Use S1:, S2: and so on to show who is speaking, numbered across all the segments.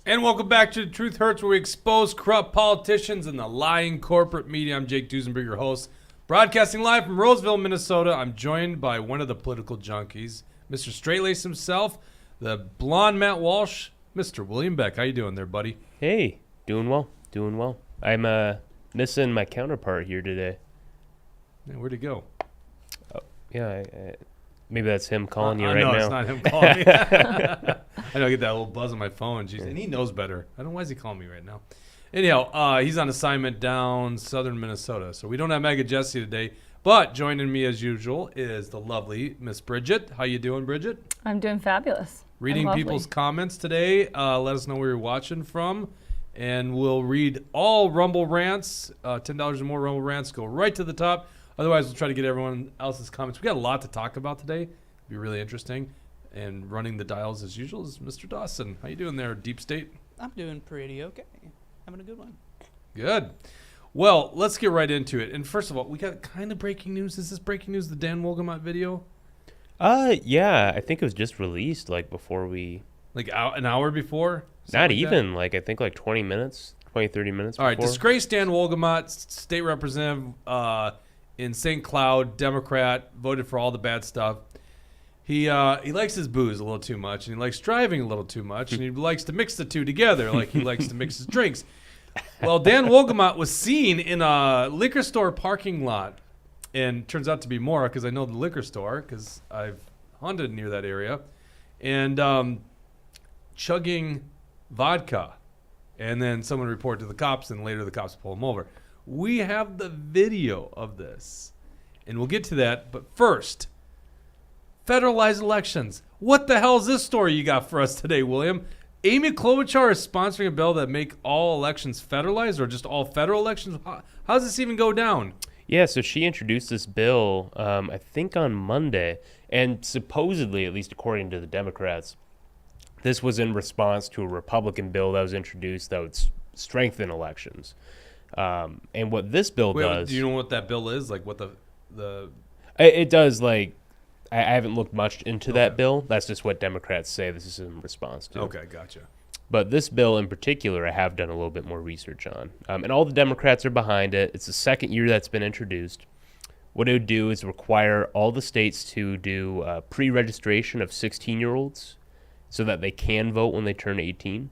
S1: And welcome back to The Truth Hurts, where we expose corrupt politicians and the lying corporate media. I'm Jake Duesenberg, your host, broadcasting live from Roseville, Minnesota. I'm joined by one of the political junkies, Mr. Straightlace himself, the blonde Matt Walsh, Mr. William Beck. How you doing there, buddy?
S2: Hey, doing well. I'm missing my counterpart here today.
S1: Man, where'd he go?
S2: Oh, yeah, maybe that's him calling you right
S1: no,
S2: now.
S1: No, it's not him calling me. I know I get that little buzz on my phone. Jeez, and he knows better. I don't know why is he calling me right now. Anyhow, he's on assignment down southern Minnesota, so we don't have Mega Jesse today. But joining me as usual is the lovely Miss Bridget. How you doing, Bridget?
S3: I'm doing fabulous.
S1: Reading people's comments today. Let us know where you're watching from, and we'll read all Rumble rants. $10 or more Rumble rants go right to the top. Otherwise, we'll try to get everyone else's comments. We got a lot to talk about today. It'll be really interesting. And running the dials as usual is Mr. Dawson. How you doing there, Deep State?
S4: I'm doing pretty okay. Having a good one.
S1: Good. Well, let's get right into it. And first of all, we got kind of breaking news. Is this breaking news, the Dan Wolgamott video?
S2: Yeah, I think it was just released before we...
S1: An hour before?
S2: Not even, I think 20 minutes, 20, 30 minutes before.
S1: All right, disgraced Dan Wolgamott, state representative in St. Cloud, Democrat, voted for all the bad stuff. He likes his booze a little too much, and he likes driving a little too much, and he likes to mix the two together, like he likes to mix his drinks. Well, Dan Wolgamott was seen in a liquor store parking lot, and turns out to be more because I know the liquor store because I've hunted near that area, and chugging vodka. And then someone reported to the cops, and later the cops pull him over. We have the video of this, and we'll get to that. But first, federalized elections. What the hell is this story you got for us today, William? Amy Klobuchar is sponsoring a bill that make all elections federalized, or just all federal elections. How does this even go down?
S2: Yeah, so she introduced this bill, I think on Monday, and supposedly, at least according to the Democrats, this was in response to a Republican bill that was introduced that would strengthen elections. And what this bill does...
S1: Do you know what that bill is? Like what the...
S2: It does, I haven't looked much into that bill. That's just what Democrats say this is in response to.
S1: Okay, gotcha.
S2: But this bill in particular, I have done a little bit more research on. And all the Democrats are behind it. It's the second year that's been introduced. What it would do is require all the states to do pre-registration of 16-year-olds so that they can vote when they turn 18.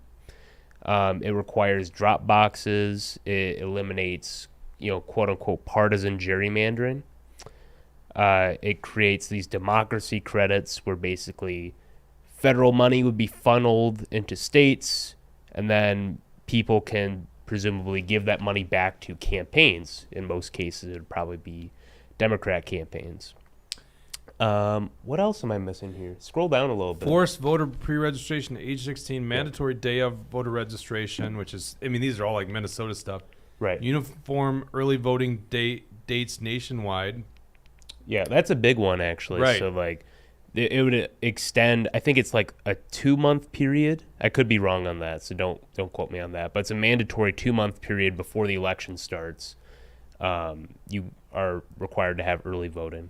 S2: It requires drop boxes. It eliminates, quote-unquote partisan gerrymandering. It creates these democracy credits where basically federal money would be funneled into states, and then people can presumably give that money back to campaigns. In most cases, it would probably be Democrat campaigns. What else am I missing here? Scroll down a little bit.
S1: Forced voter pre-registration to age 16, mandatory day of voter registration, which is, these are all Minnesota stuff.
S2: Right.
S1: Uniform early voting dates nationwide.
S2: Yeah, that's a big one, actually.
S1: Right.
S2: So, it would extend, I think it's a 2-month period. I could be wrong on that, so don't quote me on that. But it's a mandatory 2-month period before the election starts. You are required to have early voting.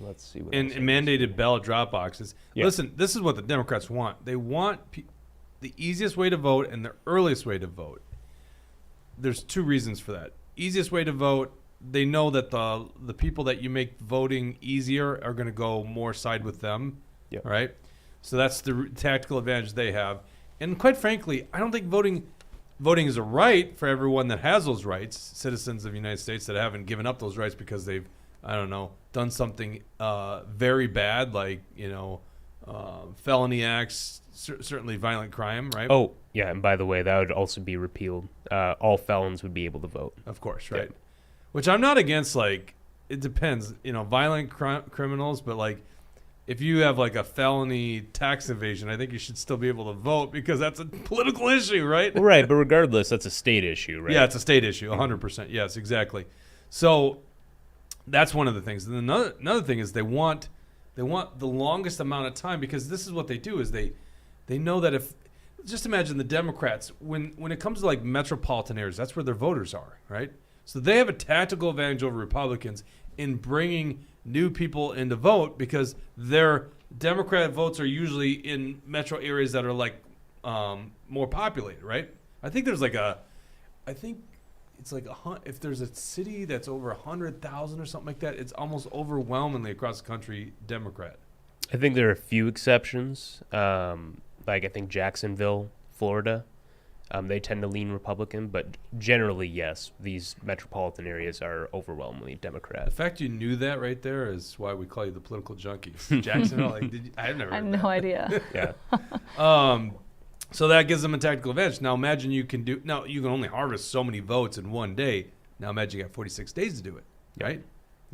S2: Let's see what
S1: And mandated ballot drop boxes. Yeah. Listen, this is what the Democrats want. They want the easiest way to vote and the earliest way to vote. There's 2 reasons for that. Easiest way to vote, they know that the people that you make voting easier are going to go more side with them.
S2: Yep.
S1: Right? So that's the tactical advantage they have. And quite frankly, I don't think voting is a right for everyone that has those rights, citizens of the United States that haven't given up those rights because they've, done something very bad, felony acts, certainly violent crime, right?
S2: Oh, yeah, and by the way, that would also be repealed. All felons would be able to vote.
S1: Of course, right? Yeah. Which I'm not against, it depends, violent criminals, but, if you have, a felony tax evasion, I think you should still be able to vote because that's a political issue, right?
S2: Well, right, but regardless, that's a state issue, right?
S1: Yeah, it's a state issue, 100%. Yes, exactly. So that's one of the things. And another thing is they want the longest amount of time because this is what they do is they know that if just imagine the Democrats when it comes to metropolitan areas, that's where their voters are, right? So they have a tactical advantage over Republicans in bringing new people in to vote because their Democrat votes are usually in metro areas that are more populated, right? I think there's it's like if there's a city that's over 100,000 or something like that, it's almost overwhelmingly across the country Democrat.
S2: I think there are a few exceptions. Like I think Jacksonville, Florida, they tend to lean Republican, but generally, yes, these metropolitan areas are overwhelmingly
S1: The
S2: Democrat.
S1: fact you knew that right there is why we call you the political junkies. Jacksonville, I've never
S3: I have
S1: heard
S3: no
S1: that.
S3: idea.
S2: Yeah.
S1: So that gives them a tactical advantage. Now imagine you can only harvest so many votes in one day. Now imagine you got 46 days to do it, right?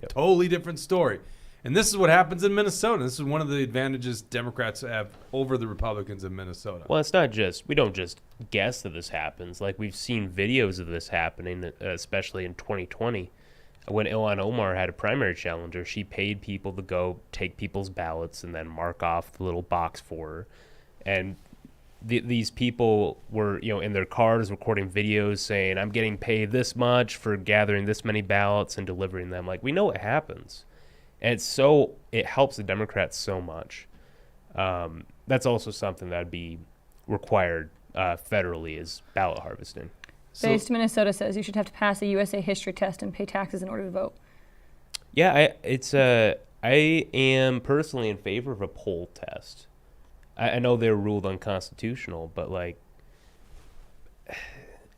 S2: Yep.
S1: Totally different story. And this is what happens in Minnesota. This is one of the advantages Democrats have over the Republicans in Minnesota.
S2: Well, it's not just, we don't just guess that this happens. Like, we've seen videos of this happening, especially in 2020. When Ilhan Omar had a primary challenger, she paid people to go take people's ballots and then mark off the little box for her. And these people were, in their cars recording videos saying, I'm getting paid this much for gathering this many ballots and delivering them. Like, we know what happens. And it helps the Democrats so much. That's also something that would be required federally is ballot harvesting.
S3: Based Minnesota says you should have to pass a USA history test and pay taxes in order to vote.
S2: Yeah, I am personally in favor of a poll test. I know they're ruled unconstitutional, but like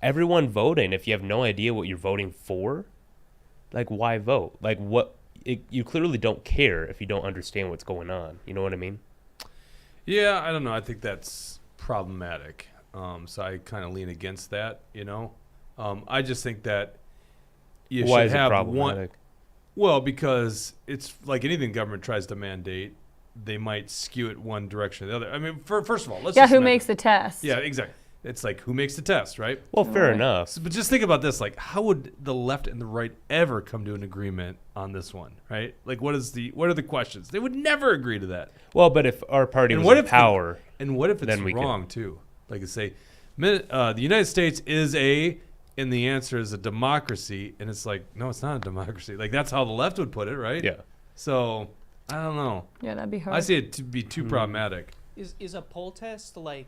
S2: everyone voting, if you have no idea what you're voting for, like why vote? Like you clearly don't care if you don't understand what's going on. You know what I mean?
S1: Yeah, I don't know. I think that's problematic. So I kind of lean against that, I just think that you
S2: Why
S1: should
S2: is it
S1: have
S2: problematic?
S1: Well, because it's like anything government tries to mandate, they might skew it one direction or the other. I mean, first of all, let's
S3: Yeah,
S1: just
S3: who
S1: imagine-
S3: makes the test?
S1: Yeah, exactly. It's like who makes the test, right?
S2: Well, fair
S3: Right.
S2: enough.
S1: But just think about this: like, how would the left and the right ever come to an agreement on this one, right? Like, what are the questions? They would never agree to that.
S2: Well, but if our party
S1: And
S2: was
S1: what
S2: in
S1: if
S2: power,
S1: And what if it's
S2: Then we could-
S1: wrong too? Like, say, the United States is and the answer is a democracy, and it's like, no, it's not a democracy. Like, that's how the left would put it, right?
S2: yeah.
S1: So, I don't know.
S3: Yeah, that'd be hard.
S1: I see it to be too problematic.
S4: Is a poll test like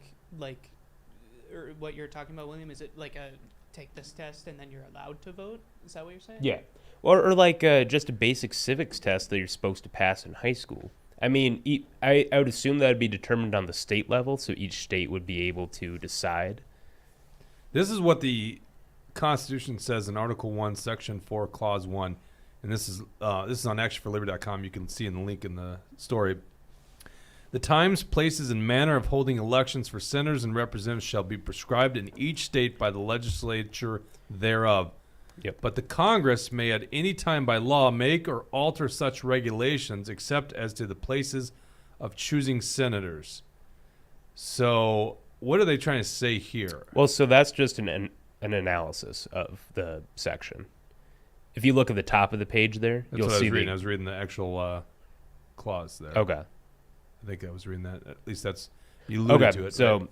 S4: or what you're talking about, William? Is it like a take this test and then you're allowed to vote? Is that what you're saying?
S2: Yeah. Or like just a basic civics test that you're supposed to pass in high school. I mean, I would assume that would be determined on the state level, so each state would be able to decide.
S1: This is what the Constitution says in Article 1, Section 4, Clause 1. And this is on actionforliberty.com. You can see in the link in the story. The times, places, and manner of holding elections for senators and representatives shall be prescribed in each state by the legislature thereof.
S2: Yep.
S1: But the Congress may at any time by law make or alter such regulations except as to the places of choosing senators. So what are they trying to say here?
S2: Well, so that's just an analysis of the section. If you look at the top of the page there,
S1: That's
S2: you'll
S1: what I
S2: see
S1: was reading. I was reading the actual clause there.
S2: Okay.
S1: I think I was reading that. At least that's you alluded to it.
S2: So,
S1: right?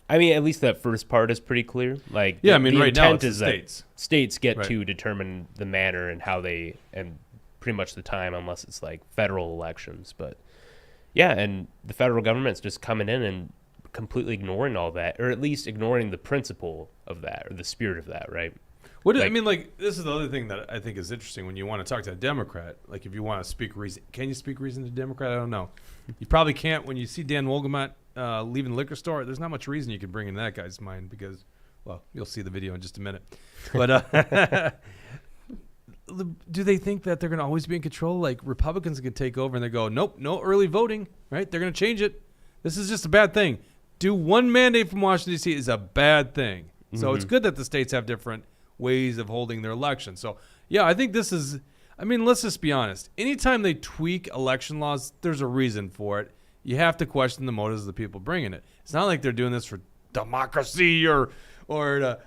S2: I mean, at least that first part is pretty clear. Like,
S1: Yeah, I mean,
S2: the
S1: right now
S2: intent
S1: it's the
S2: is that
S1: states.
S2: states get
S1: Right.
S2: to determine the manner and how they, and pretty much the time, unless it's like federal elections. But yeah, and the federal government's just coming in and completely ignoring all that, or at least ignoring the principle of that or the spirit of that, right?
S1: I mean, like, this is the other thing that I think is interesting when you want to talk to a Democrat. Like, if you want to speak reason, can you speak reason to a Democrat? I don't know. You probably can't. When you see Dan Wolgamott leaving the liquor store, there's not much reason you can bring in that guy's mind because, well, you'll see the video in just a minute. But do they think that they're going to always be in control? Like, Republicans can take over and they go, nope, no early voting, right? They're going to change it. This is just a bad thing. Do one mandate from Washington, D.C. is a bad thing. So it's good that the states have different ways of holding their elections. So, yeah, I think this is, I mean, let's just be honest. Anytime they tweak election laws, there's a reason for it. You have to question the motives of the people bringing it. It's not like they're doing this for democracy or to,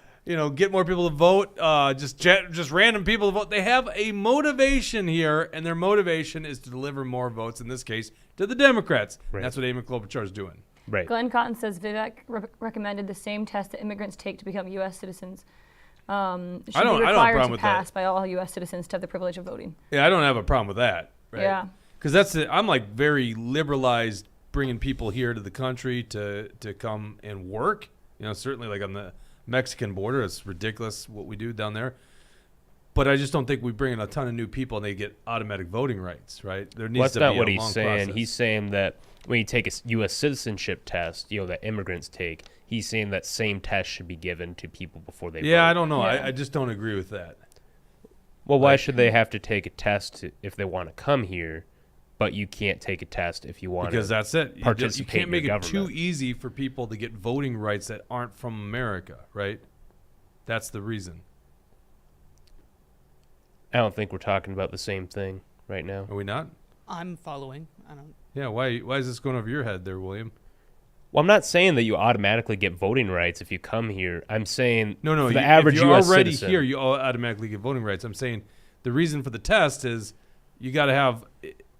S1: get more people to vote, just random people to vote. They have a motivation here, and their motivation is to deliver more votes, in this case, to the Democrats.
S2: Right.
S1: That's what Amy Klobuchar is doing.
S2: Right.
S3: Glenn Cotton says Vivek recommended the same test that immigrants take to become U.S. citizens. Should
S1: I don't
S3: be
S1: have a
S3: required
S1: problem
S3: to
S1: with
S3: pass
S1: that.
S3: by all U.S. citizens to have the privilege of voting.
S1: Yeah, I don't have a problem with that. Right?
S3: Yeah.
S1: Because I'm like very liberalized bringing people here to the country to come and work. Certainly like on the Mexican border, it's ridiculous what we do down there. But I just don't think we bring in a ton of new people and they get automatic voting rights, right? There needs
S2: Well, that's
S1: to be
S2: not what
S1: a
S2: he's
S1: long
S2: saying.
S1: process.
S2: He's saying that when you take a U.S. citizenship test, that immigrants take, he's saying that same test should be given to people before they vote.
S1: I don't know.
S3: Yeah.
S1: I just don't agree with that.
S2: Well, why should they have to take a test if they want to come here, but you can't take a test if you want
S1: Because
S2: to
S1: that's it. You
S2: participate
S1: can't
S2: in
S1: make
S2: your
S1: it too
S2: government?
S1: easy for people to get voting rights that aren't from America, right? That's the reason.
S2: I don't think we're talking about the same thing right now.
S1: Are we not?
S4: I'm following. I don't.
S1: Yeah. Why is this going over your head there, William?
S2: Well, I'm not saying that you automatically get voting rights if you come here. I'm saying
S1: No.
S2: for the average
S1: if you're
S2: U.S.
S1: already
S2: citizen,
S1: here, you automatically get voting rights. I'm saying the reason for the test is you got to have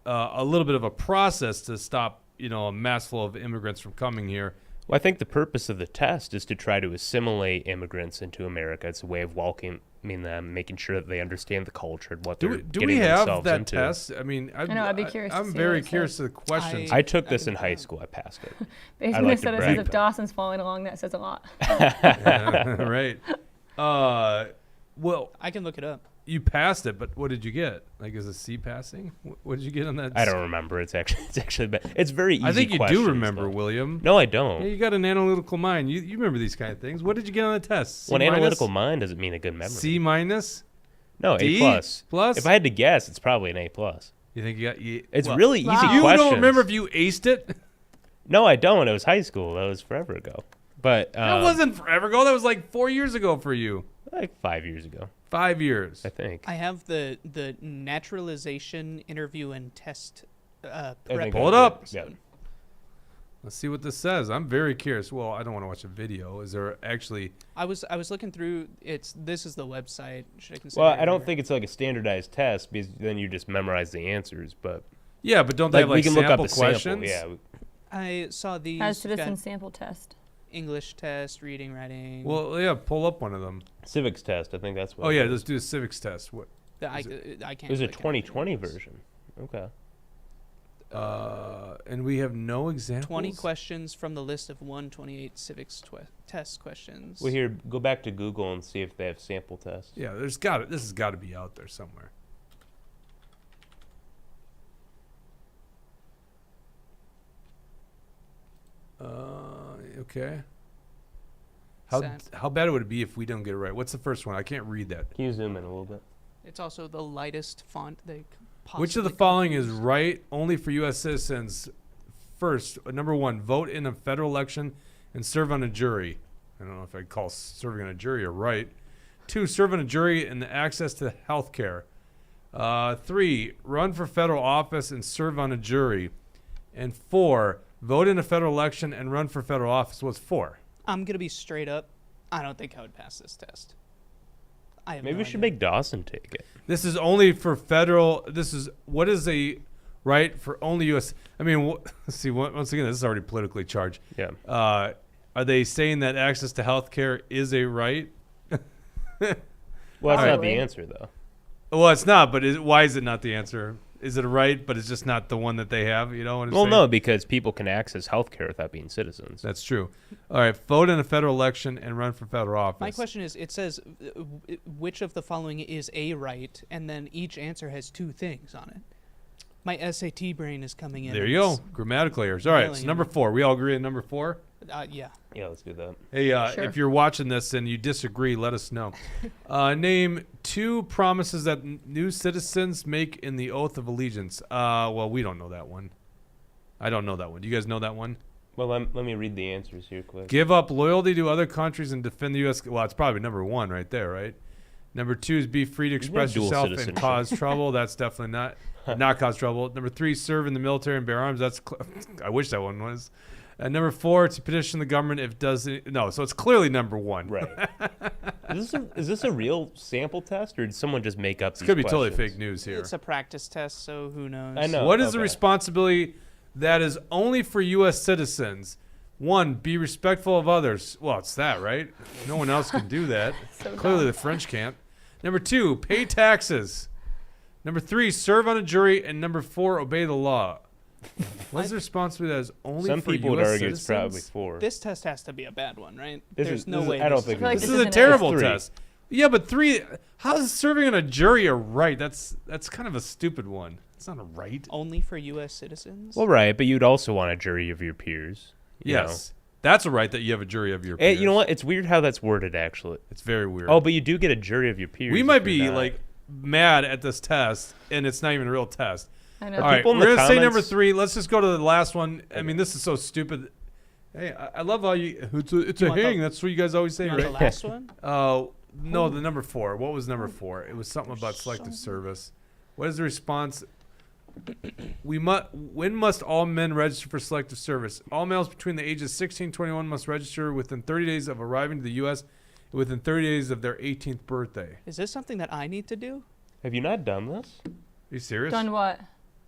S1: a little bit of a process to stop, a mass flow of immigrants from coming here.
S2: Well, I think the purpose of the test is to try to assimilate immigrants into America. It's a way of welcoming them, making sure that they understand the culture and what they're
S1: Do
S2: getting
S1: we have
S2: themselves
S1: that
S2: into.
S1: test? I mean,
S3: I know, I'd be curious to
S1: I'm
S3: see
S1: very
S3: what it
S1: curious
S3: says.
S1: to the questions.
S2: I took
S4: I
S2: this
S4: can
S2: in high
S4: find-
S2: school. I passed it.
S3: Basically,
S2: like
S3: it
S2: to
S3: said
S2: brag.
S3: if Dawson's following along, that says a lot.
S1: Right. Well,
S4: I can look it up.
S1: you passed it, but what did you get? Like, is it C passing? What did you get on that?
S2: I don't remember. It's actually bad. It's very easy.
S1: I think you do
S2: questions,
S1: remember,
S2: though.
S1: William.
S2: No, I
S1: Yeah,
S2: don't.
S1: you got an analytical mind. You remember these kind of things. What did you get on the test? C
S2: Well, an
S1: minus?
S2: analytical mind doesn't mean a good memory.
S1: C minus?
S2: No,
S1: D
S2: A plus.
S1: plus?
S2: If I had to guess, it's probably an A plus.
S1: You think you got?
S2: It's
S1: well,
S2: really easy
S3: Wow.
S1: You
S2: questions.
S1: don't remember if you aced it?
S2: No, I don't. It was high school. That was forever ago. But
S1: That wasn't forever ago. That was like 4 years ago for you.
S2: like 5 years ago,
S1: 5 years.
S2: I think.
S4: I have the naturalization interview and test.
S2: I
S4: Prep
S2: think
S1: Pull it
S2: I
S1: up.
S2: did. Yeah.
S1: Let's see what this says. I'm very curious. Well, I don't want to watch a video. Is there actually?
S4: I was looking through. This is the website. Should I consider?
S2: Well,
S4: it
S2: I don't
S4: or-
S2: think it's like a standardized test because then you just memorize the answers. But
S1: Yeah, but don't they
S2: like,
S1: have
S2: we
S1: like
S2: can look up
S1: sample
S2: a
S1: questions?
S2: sample. Yeah.
S4: I saw these.
S3: As
S4: We've got
S3: citizen sample test.
S4: English test, reading, writing.
S1: Well, yeah. Pull up one of them.
S2: Civics test. I think that's what.
S1: Oh
S2: it
S1: yeah,
S2: is.
S1: let's do a civics test. What?
S4: I can't.
S2: There's a
S4: click
S2: 2020
S4: anything.
S2: version. Okay.
S1: And we have no examples.
S4: 20 questions from the list of 128 civics test questions.
S2: Well, here, go back to Google and see if they have sample tests.
S1: Yeah, this has got to be out there somewhere. Okay.
S4: Sad.
S1: How bad would it be if we don't get it right? What's the first one? I can't read that.
S2: Can you zoom in a little bit?
S4: It's also the lightest font they could possibly.
S1: Which of the
S4: come up
S1: following is
S4: with.
S1: right only for U.S. citizens? First, number one, vote in a federal election and serve on a jury. I don't know if I'd call serving on a jury a right. 2, serve on a jury and access to health care. 3, run for federal office and serve on a jury. And 4, vote in a federal election and run for federal office. What's 4?
S4: I'm gonna be straight up. I don't think I would pass this test. I have
S2: Maybe
S4: no
S2: we should
S4: idea.
S2: make Dawson take it.
S1: This is only for federal. What is a right for only U.S. I mean, let's see. Once again, this is already politically charged.
S2: Yeah.
S1: Are they saying that access to health care is a right?
S2: Well, that's not
S3: Probably.
S2: the answer, though.
S1: Well, it's not. But why is it not the answer? Is it a right, but it's just not the one that they have? You know what I'm
S2: Well,
S1: saying?
S2: no, because people can access health care without being citizens.
S1: That's true. All right, vote in a federal election and run for federal office.
S4: My question is: it says which of the following is a right, and then each answer has 2 things on it. My SAT brain is coming in.
S1: There
S4: and
S1: you go.
S4: it's-
S1: Grammatical errors. All right, so
S4: Yelling
S1: number
S4: at me.
S1: 4. We all agree on number 4.
S4: Yeah.
S2: Yeah, let's do that.
S1: Hey,
S3: Sure.
S1: if you're watching this and you disagree, let us know. Name 2 promises that new citizens make in the oath of allegiance. Well, we don't know that one. I don't know that one. Do you guys know that one?
S2: Well, let me read the answers here quick.
S1: Give up loyalty to other countries and defend the U.S. Well, it's probably number 1 right there, right? Number 2 is be free to
S2: have
S1: express
S2: dual
S1: yourself and
S2: citizenship.
S1: cause trouble. That's definitely not cause trouble. Number 3, serve in the military and bear arms. That's I wish that one was. Number 4, to petition the government if doesn't. No, so it's clearly number 1.
S2: Right. Is this a real sample test, or did someone just make up
S1: This
S2: these
S1: could be totally
S2: questions?
S1: fake news here.
S4: It's a practice test, so who knows?
S2: I know.
S1: What is the
S2: Okay.
S1: responsibility that is only for U.S. citizens? 1, be respectful of others. Well, it's that, right? No one else can do that.
S3: So
S1: Clearly,
S3: dumb.
S1: the French can't. Number 2, pay taxes. Number 3, serve on a jury. And number 4, obey the law. What is the responsibility that is only
S2: Some
S1: for
S2: people would
S1: US
S2: argue
S1: citizens?
S2: it's probably 4.
S4: This test has to be a bad one, right?
S2: This
S4: There's
S2: is-
S4: no
S2: this is-
S4: way.
S2: I don't
S4: this
S2: think
S4: is
S3: feel like
S1: This
S3: this
S1: is a
S3: isn't it.
S1: terrible
S2: Three.
S1: test. Yeah, but 3. How is serving on a jury a right? That's kind of a stupid one. It's not a right.
S4: only for U.S. citizens.
S2: Well, right, but you'd also want a jury of your peers. you know.
S1: Yes, that's a right that you have a jury of your
S2: And
S1: peers.
S2: you know what? It's weird how that's worded, actually.
S1: It's very weird.
S2: Oh, but you do get a jury of your peers.
S1: we
S2: if
S1: might
S2: you're
S1: be
S2: not.
S1: like mad at this test, and it's not even a real test.
S3: I know.
S1: All right,
S2: people in
S1: we're
S2: the
S1: gonna say number
S2: comments-
S1: 3. Let's just go to the last one. I mean, this is so stupid. Hey, I love how you. It's
S4: You
S1: a
S4: want
S1: hang.
S4: the-
S1: That's what you guys always say,
S4: You want
S1: right?
S4: the last one?
S1: No, the number 4. What was number 4? It was something about selective service. What is the response? When must all men register for selective service? All males between the ages 16 and 21 must register within 30 days of arriving to the U.S. and within 30 days of their 18th birthday.
S4: Is this something that I need to do?
S2: Have you not done this?
S1: Are you serious?
S3: Done what?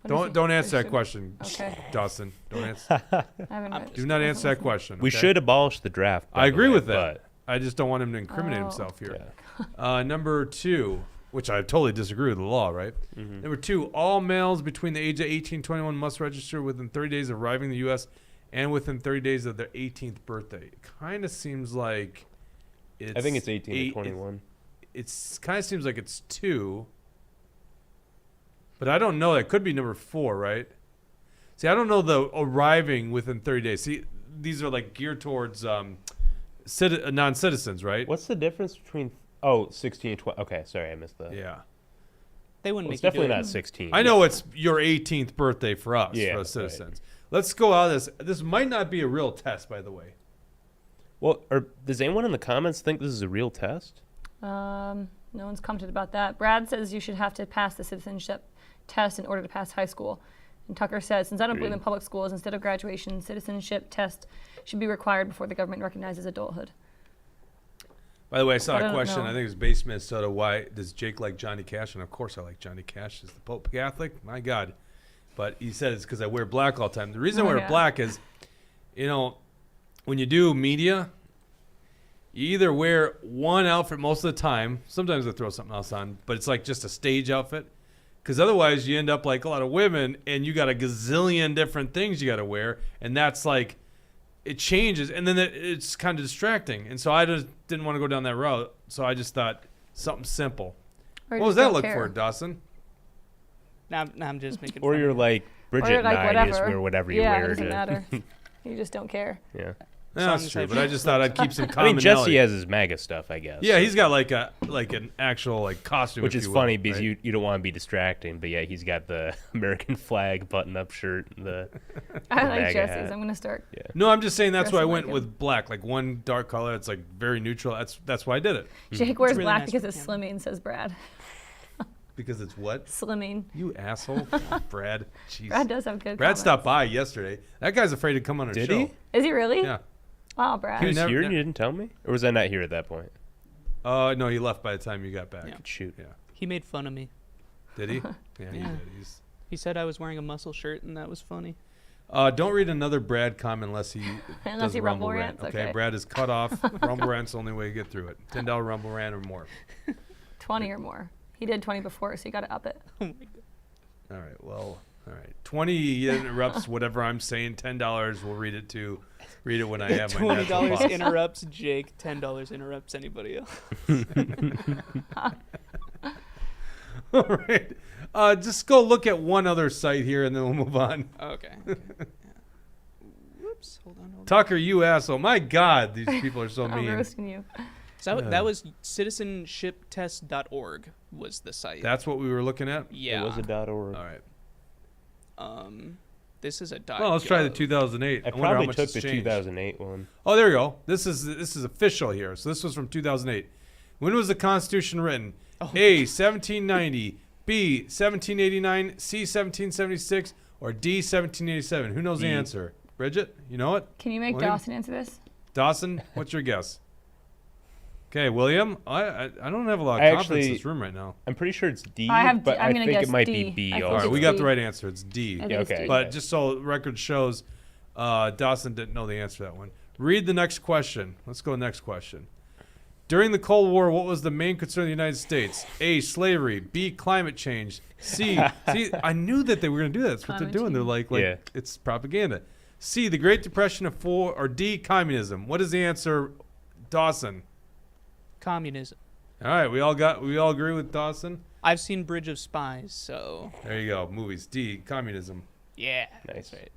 S3: What is it?
S1: Don't answer that
S3: Registered?
S1: question,
S3: Okay.
S1: Dawson. Don't answer.
S3: I haven't registered.
S1: Do not answer that question.
S2: We
S1: okay?
S2: should abolish the draft. by
S1: I
S2: the
S1: agree
S2: way,
S1: with that. I just don't want him to incriminate
S3: Oh.
S1: himself
S2: but,
S1: here.
S2: yeah.
S1: Number 2, which I totally disagree with the law, right?
S2: Mhm.
S1: Number 2, all males between the age of 18 and 21 must register within 30 days of arriving in the U.S. and within 30 days of their 18th birthday. It kind of seems like it's...
S2: I think it's 18 to 21.
S1: It's kind of seems like it's 2. But I don't know. That could be number 4, right? See, I don't know the arriving within 30 days. See, these are like geared towards non-citizens, right?
S2: What's the difference between 16 and 12? Okay, sorry, I missed that.
S1: Yeah.
S4: They wouldn't
S2: Well, it's
S4: make you do
S2: definitely
S4: it.
S2: not 16.
S1: I know it's your 18th birthday for us,
S2: Yeah,
S1: for the
S2: right.
S1: citizens. Let's go out of this. This might not be a real test, by the way.
S2: Well, does anyone in the comments think this is a real test?
S3: No one's commented about that. Brad says you should have to pass the citizenship test in order to pass high school. And Tucker says, since I don't believe in
S2: Agreed.
S3: public schools, instead of graduation, citizenship test should be required before the government recognizes adulthood.
S1: By the way, I saw
S3: I
S1: a
S3: don't
S1: question.
S3: know.
S1: I think it was based in Minnesota. Why does Jake like Johnny Cash? And of course, I like Johnny Cash. Is the Pope Catholic? My God! But he said it's because I wear black all the time. The reason I
S3: Oh,
S1: wear
S3: yeah.
S1: black is, when you do media, you either wear one outfit most of the time. Sometimes I throw something else on, but it's like just a stage outfit. Because otherwise, you end up like a lot of women, and you got a gazillion different things you got to wear, and that's like. It changes, and then it's kind of distracting. And so I just didn't want to go down that route. So I just thought something simple.
S3: Or you
S1: What was
S3: just
S1: that
S3: don't
S1: look
S3: care.
S1: for, Dawson?
S4: Now I'm just making.
S2: Or
S4: fun
S2: you're
S4: of
S2: like Bridget
S3: Or
S2: and
S3: like
S2: I just wear whatever you
S3: yeah,
S2: wear.
S3: it doesn't
S2: to-
S3: matter. You just don't care.
S2: Yeah.
S1: Yeah, that's
S4: Songs
S1: true.
S4: I've
S1: But I just thought I'd keep some
S2: I
S1: commonality.
S2: mean, Jesse has his MAGA stuff, I guess.
S1: Yeah, he's got like an actual like costume,
S2: Which
S1: if
S2: is
S1: you will,
S2: funny because
S1: right?
S2: you don't want to be distracting, but yeah, he's got the American flag button-up shirt. The
S3: I like
S2: MAGA
S3: Jesse's.
S2: hat.
S3: I'm gonna start.
S2: yeah.
S1: No, I'm just saying that's why I
S3: Dressing
S1: went
S3: like him.
S1: with black, like one dark color. It's like very neutral. That's why I did it
S3: Jake wears
S4: really
S3: black
S4: nice
S3: because
S4: for
S3: it's
S4: the camera.
S3: slimming, says Brad.
S1: because it's what
S3: Slimming.
S1: you asshole, Brad. Jeez.
S3: Brad does have good.
S1: Brad
S3: comments.
S1: stopped by yesterday. That guy's afraid to come on our
S2: Did
S1: show.
S2: he?
S3: Is he really?
S1: Yeah.
S3: Wow, Brad.
S2: He was
S1: never-
S2: here
S1: ne-
S2: and you didn't tell me? Or was I not here at that point?
S1: No, he left by the time you got back.
S4: Yeah.
S2: Shoot.
S1: Yeah.
S4: He made fun of me.
S1: Did he? Yeah, he
S4: Yeah.
S1: did. He's.
S4: He said I was wearing a muscle shirt, and that was funny.
S1: Don't read another Brad comment unless he
S3: Unless
S1: does
S3: he
S1: a Rumble
S3: Rumble
S1: rant.
S3: rants,
S1: Okay,
S3: okay.
S1: Brad is cut off. Rumble rant's the only way to get through it. $10 Rumble rant or more.
S3: 20 or more. He did 20 before, so you got to up it.
S4: Oh my god.
S1: All right. Well. All right. 20 he interrupts whatever I'm saying. $10 we'll read it when I have my natural
S4: $20
S1: boss.
S4: interrupts Jake. $10 interrupts anybody else.
S1: All right. Just go look at one other site here and then we'll move on.
S4: Okay. Yeah. Whoops. Hold on.
S1: Tucker, you asshole. My God, these people are so
S3: I'm
S1: mean.
S3: roasting you.
S4: So that was citizenshiptest.org was the site.
S1: That's what we were looking at?
S4: yeah.
S2: It was a .org.
S1: All right.
S4: This is a dot.
S1: Well, let's try the
S4: gov.
S1: 2008.
S2: I
S1: wonder how
S2: probably
S1: much
S2: took
S1: it's
S2: the
S1: changed.
S2: 2008 one.
S1: Oh, there we go. This is official here. So this was from 2008. When was the Constitution written? A, 1790, B, 1789, C, 1776, or D, 1787? Who knows the
S2: D.
S1: answer? Bridget, you know it?
S3: Can you make
S1: William?
S3: Dawson answer this?
S1: Dawson, what's your guess? Okay, William. I don't have a lot of
S2: I
S1: confidence in
S2: actually-
S1: this room right now.
S2: I'm pretty sure it's D,
S3: I have D-
S2: but
S3: I'm
S2: I
S3: gonna
S2: think
S3: guess
S2: it might
S3: D.
S2: be B
S3: I think
S1: All
S2: also.
S1: right, we
S3: it's
S1: got
S3: D.
S1: the right answer. It's D.
S3: I think
S2: Yeah,
S3: it's
S2: okay.
S3: D.
S1: But just so record shows, Dawson didn't know the answer to that one. Read the next question. Let's go next question. During the Cold War, what was the main concern of the United States? A, slavery. B, climate change. C, see, I knew that they were going to do that. That's what
S3: Climate
S1: they're doing. They're like
S2: Yeah.
S1: it's propaganda. C, the Great Depression of four, or D, communism. What is the answer, Dawson?
S4: Communism.
S1: All right, we all agree with Dawson.
S4: I've seen Bridge of Spies, so
S1: There you go. Movies. D, communism.
S4: yeah,
S2: Nice.
S4: that's right.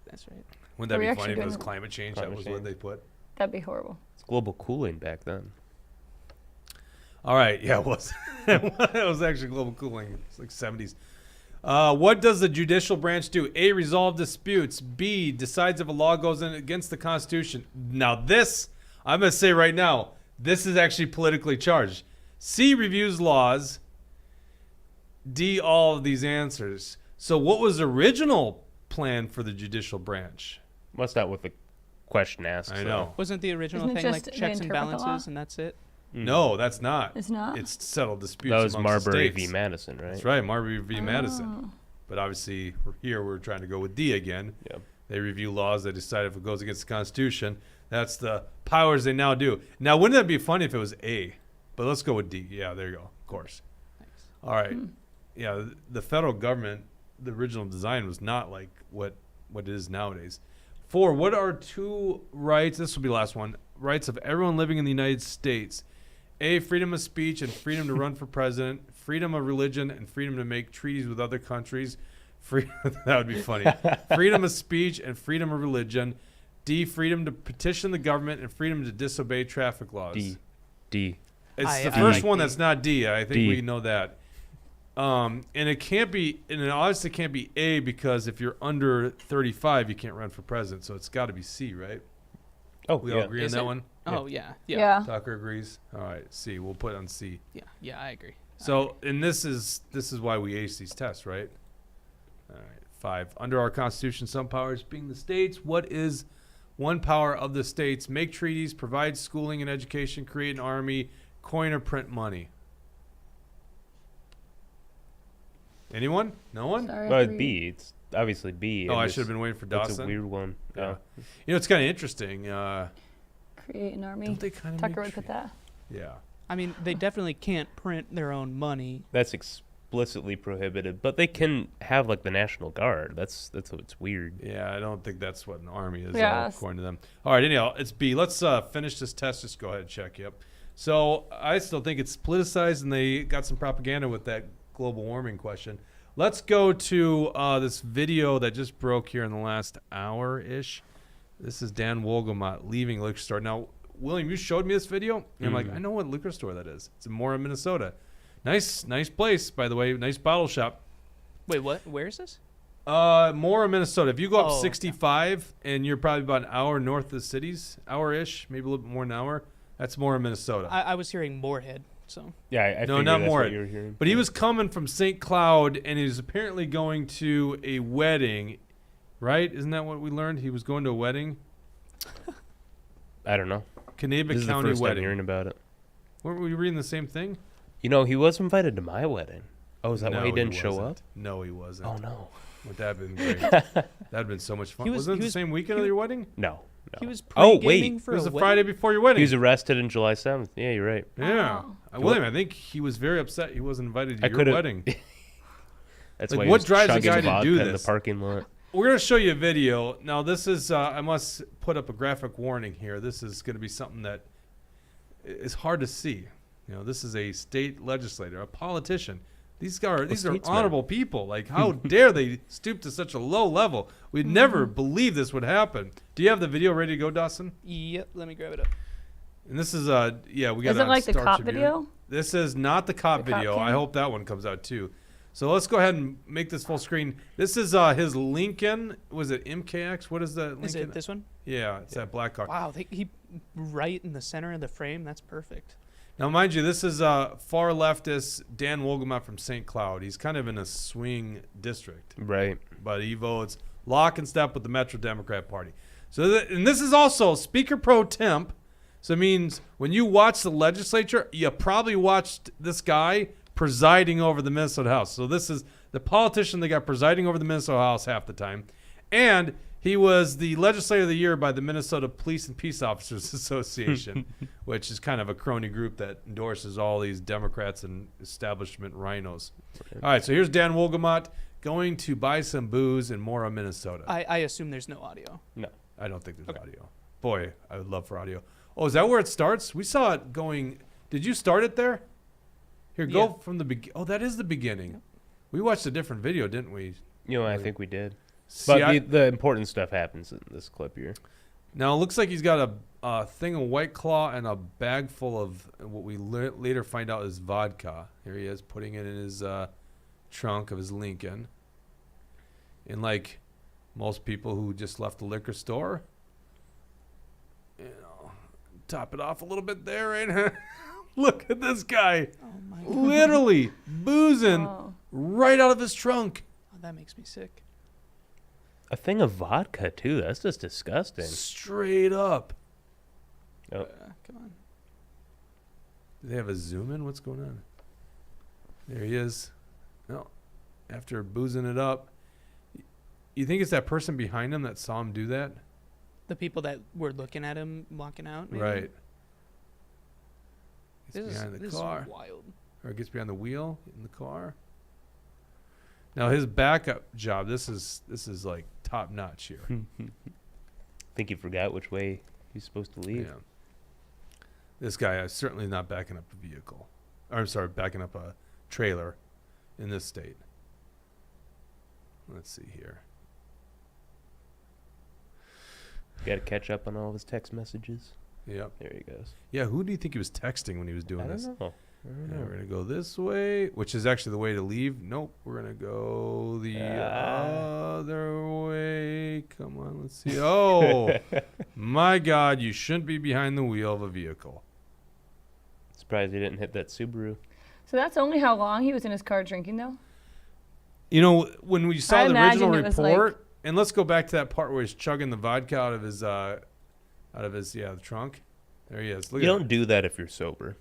S4: That's right.
S1: Wouldn't
S3: Are
S1: that
S3: we
S1: be
S3: actually
S1: funny if it was
S3: doing-
S1: climate change?
S2: Climate
S1: That was
S2: change.
S1: what they put.
S3: That'd be horrible.
S2: It's global cooling back then.
S1: All right, yeah, it was. It was actually global cooling. It's like 70s. What does the judicial branch do? A, resolve disputes. B, decides if a law goes in against the Constitution. Now this, I'm going to say right now, this is actually politically charged. C, reviews laws. D, all of these answers. So what was the original plan for the judicial branch?
S2: What's not what the question asks?
S1: I
S2: though.
S1: know.
S4: Wasn't the original
S3: Isn't it
S4: thing like
S3: just they
S4: checks and
S3: interpret the law?
S4: balances and that's it?
S1: No, that's not.
S3: It's not?
S1: It's settled disputes
S2: That was
S1: amongst the
S2: Marbury
S1: states.
S2: v. Madison, right?
S1: That's right, Marbury v. Madison.
S3: Oh.
S1: But obviously, we're trying to go with D again.
S2: Yep.
S1: They review laws. They decide if it goes against the Constitution. That's the powers they now do. Now, wouldn't that be funny if it was A? But let's go with D. Yeah, there you go. Of course.
S4: Thanks.
S1: All right. Yeah, the federal government, the original design was not like what it is nowadays. 4, what are 2 rights? This will be the last one. Rights of everyone living in the United States. A, freedom of speech and freedom to run for president. Freedom of religion and freedom to make treaties with other countries. That would be funny. Freedom of speech and freedom of religion. D, freedom to petition the government and freedom to disobey traffic laws.
S2: D.
S1: It's
S4: I
S1: the first
S4: like
S1: one
S4: D.
S1: that's not D. I think
S2: D.
S1: we know that. And it can't be, and it obviously can't be A because if you're under 35, you can't run for president. So it's got to be C, right?
S2: Oh,
S1: We
S2: yeah.
S1: all agree on
S4: Is
S1: that
S4: it?
S1: one?
S4: Oh yeah.
S3: Yeah.
S1: Tucker agrees. All right, C. We'll put it on C.
S4: Yeah, I agree.
S1: So, and this is why we ace these tests, right? All right, 5. Under our Constitution, some powers being the states. What is one power of the states? Make treaties, provide schooling and education, create an army, coin or print money. Anyone? No one?
S3: Sorry,
S2: Well,
S3: I
S2: it's
S3: have to
S2: B. It's obviously B.
S1: Oh,
S2: and
S1: I
S2: it's-
S1: should have been waiting for
S2: That's
S1: Dawson.
S2: a weird one.
S1: Yeah. You know, it's kind of interesting.
S3: create an army.
S1: Don't they kind of
S3: Tucker would put that.
S1: Yeah.
S4: I mean, they definitely can't print their own money.
S2: That's explicitly prohibited, but they can have like the National Guard. That's what's weird.
S1: Yeah, I don't think that's what an army is,
S3: Yeah.
S1: according to them. All right, anyhow, it's B. Let's finish this test. Just go ahead and check. Yep. So I still think it's politicized, and they got some propaganda with that global warming question. Let's go to this video that just broke here in the last hour-ish. This is Dan Wolgamott leaving a liquor store. Now, William, you showed me this video, and I'm like, I know what liquor store that is. It's in Mora, Minnesota. Nice place, by the way. Nice bottle shop.
S4: Wait, what? Where is this?
S1: Mora, Minnesota. If you go up
S4: Oh,
S1: 65 and you're probably about an hour north of the cities, hour-ish, maybe a little bit more than an hour, that's Mora, Minnesota.
S4: I was hearing Moorhead, so.
S2: Yeah, I
S1: No,
S2: figured
S1: not
S2: that's
S1: more.
S2: what you were hearing.
S1: But he was coming from St. Cloud, and he was apparently going to a wedding, right? Isn't that what we learned? He was going to a wedding?
S2: I don't know.
S1: Canaba
S2: This is the
S1: County
S2: first time
S1: wedding.
S2: hearing about it.
S1: Weren't we reading the same thing?
S2: You know, he was invited to my wedding. Oh, is that
S1: No,
S2: why he didn't show
S1: wasn't.
S2: up?
S1: No, he wasn't.
S2: Oh no.
S1: Would that have been great? That'd have been so much fun.
S4: He was-
S1: Wasn't it
S4: he
S1: the
S4: was-
S1: same weekend
S4: he
S1: of
S4: was-
S1: your wedding?
S2: No.
S4: He was
S2: Oh,
S4: pre-gaming
S2: wait.
S4: for
S1: It was
S4: a
S1: the
S4: wedding?
S1: Friday before your wedding.
S2: He was arrested on July 7th. Yeah, you're right.
S1: Yeah.
S3: Oh.
S1: William, I think he was very upset he wasn't invited to
S2: I
S1: your
S2: could've-
S1: wedding.
S2: That's
S1: Like,
S2: why he
S1: what
S2: was
S1: drives a
S2: chugging
S1: guy to
S2: vodka
S1: do
S2: in
S1: this?
S2: the parking lot.
S1: We're going to show you a video. Now, this is, I must put up a graphic warning here. This is going to be something that is hard to see. You know, this is a state legislator, a politician. These are
S2: statesman.
S1: honorable people. Like, how dare they stoop to such a low level? We'd never believe this would happen. Do you have the video ready to go, Dawson?
S4: Yep, let me grab it up.
S1: And this is, yeah, we got
S3: Is
S1: it
S3: it
S1: on
S3: like the
S1: Star
S3: cop
S1: Tribune.
S3: video?
S1: This is not the cop
S3: The cop
S1: video. I
S3: cam?
S1: hope that one comes out too. So let's go ahead and make this full screen. This is his Lincoln. Was it MKX? What is the Lincoln?
S4: Is it this one?
S1: Yeah, it's that black car.
S4: Wow, he right in the center of the frame. That's perfect.
S1: Now, mind you, this is far leftist Dan Wolgamott from St. Cloud. He's kind of in a swing district,
S2: Right.
S1: but he votes lock and step with the Metro Democrat Party. So, and this is also Speaker Pro Temp. So it means when you watch the legislature, you probably watched this guy presiding over the Minnesota House. So this is the politician that got presiding over the Minnesota House half the time. And He was the legislator of the year by the Minnesota Police and Peace Officers Association, which is kind of a crony group that endorses all these Democrats and establishment rhinos. All right, so here's Dan Wolgamott going to buy some booze in Mora, Minnesota.
S4: I assume there's no audio.
S2: No.
S1: I don't think there's
S4: Okay.
S1: audio. Boy, I would love for audio. Oh, is that where it starts? We saw it going. Did you start it there? Here, go
S4: Yeah.
S1: from the beginning. Oh, that is the beginning. We watched a different video, didn't we?
S2: I think we did.
S1: See,
S2: But the important stuff happens in this clip here.
S1: now it looks like he's got a thing of White Claw and a bag full of what we later find out is vodka. Here he is putting it in his trunk of his Lincoln. And like most people who just left the liquor store, top it off a little bit there, right? Look at this guy.
S4: Oh my god.
S1: Literally boozing
S3: Oh.
S1: right out of his trunk.
S4: Oh, that makes me sick.
S2: A thing of vodka, too. That's just disgusting.
S1: Straight up.
S2: Oh.
S4: Come on.
S1: Do they have a zoom in? What's going on? There he is. No. After boozing it up. You think it's that person behind him that saw him do that?
S4: The people that were looking at him walking out. Maybe?
S1: Right. Gets
S4: This
S1: behind the
S4: is
S1: car.
S4: wild.
S1: Or gets behind the wheel in the car. Now his backup job, this is like top notch here.
S2: Think he forgot which way he's supposed to leave.
S1: Yeah. This guy is certainly not backing up a vehicle. Or, I'm sorry, backing up a trailer in this state. Let's see here.
S2: Got to catch up on all of his text messages.
S1: Yep.
S2: There he goes.
S1: Yeah, who do you think he was texting when he was
S2: I
S1: doing this?
S2: don't know.
S1: Yeah, we're gonna go this way, which is actually the way to leave. Nope, we're gonna go the other way. Come on, let's see. Oh, my God, you shouldn't be behind the wheel of a vehicle.
S2: Surprised he didn't hit that Subaru.
S3: So that's only how long he was in his car drinking, though?
S1: You know, when we saw
S3: I
S1: the original
S3: imagined it was
S1: report, and let's go back to that part where he's chugging the vodka out of his the trunk. There he is. Look
S2: You
S1: at
S2: don't do that if you're sober.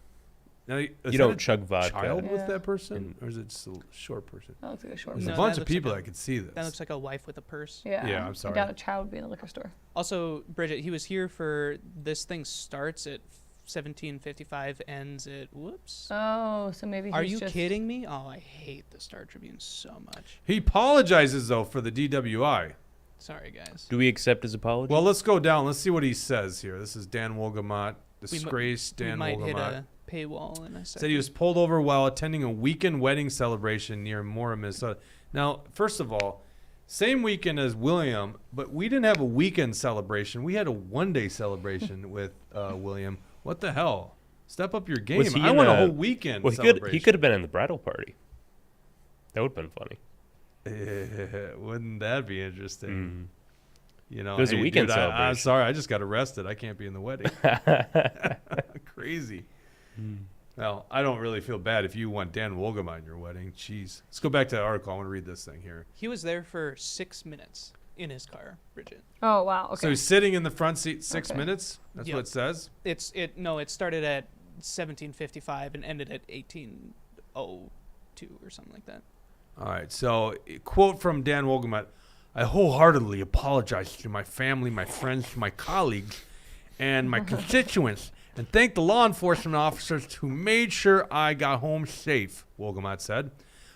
S1: Now, is
S2: You
S1: that
S2: don't
S1: a
S2: chug vodka.
S1: child with
S3: Yeah.
S1: that person, or is it just a short person?
S3: That looks like a short
S1: There's
S3: one.
S1: a
S4: No,
S1: bunch
S4: that
S1: of
S4: looks like
S1: people
S4: a-
S1: that could see this.
S4: That looks like a wife with a purse.
S3: Yeah.
S1: Yeah, I'm
S3: I
S1: sorry.
S3: doubt a child would be in a liquor store.
S4: Also, Bridget, he was here for this thing starts at 17:55, ends at whoops.
S3: Oh, so maybe he's
S4: Are you
S3: just...
S4: kidding me? Oh, I hate the Star Tribune so much.
S1: He apologizes though for the DWI.
S4: Sorry, guys.
S2: Do we accept his apology?
S1: Well, let's go down. Let's see what he says here. This is Dan Wolgamott, disgraced
S4: We
S1: Dan
S4: might hit
S1: Wolgamott.
S4: a paywall in a second.
S1: Said he was pulled over while attending a weekend wedding celebration near Mora, Minnesota. Now, first of all, same weekend as William, but we didn't have a weekend celebration. We had a one-day celebration with William. What the hell? Step up your game.
S2: Was he
S1: I
S2: in
S1: want a
S2: a-
S1: whole weekend
S2: well,
S1: celebration.
S2: he could have been in the bridal party. That would have been funny.
S1: Wouldn't that be interesting?
S2: Mm.
S1: You know,
S2: It was a weekend
S1: dude, I'm
S2: celebration.
S1: sorry, I just got arrested. I can't be in the wedding. Crazy. Well, I don't really feel bad if you want Dan Wolgamott in your wedding. Jeez. Let's go back to the article. I want to read this thing here.
S4: He was there for 6 minutes in his car, Bridget.
S3: Oh, wow. Okay.
S1: So he's sitting in the front seat 6
S3: Okay.
S1: minutes? That's
S4: Yep.
S1: what it says?
S4: It started at 17:55 and ended at 18:02 or something like that.
S1: All right. So, quote from Dan Wolgamott: I wholeheartedly apologize to my family, my friends, my colleagues, and my constituents, and thank the law enforcement officers who made sure I got home safe, Wolgamott said.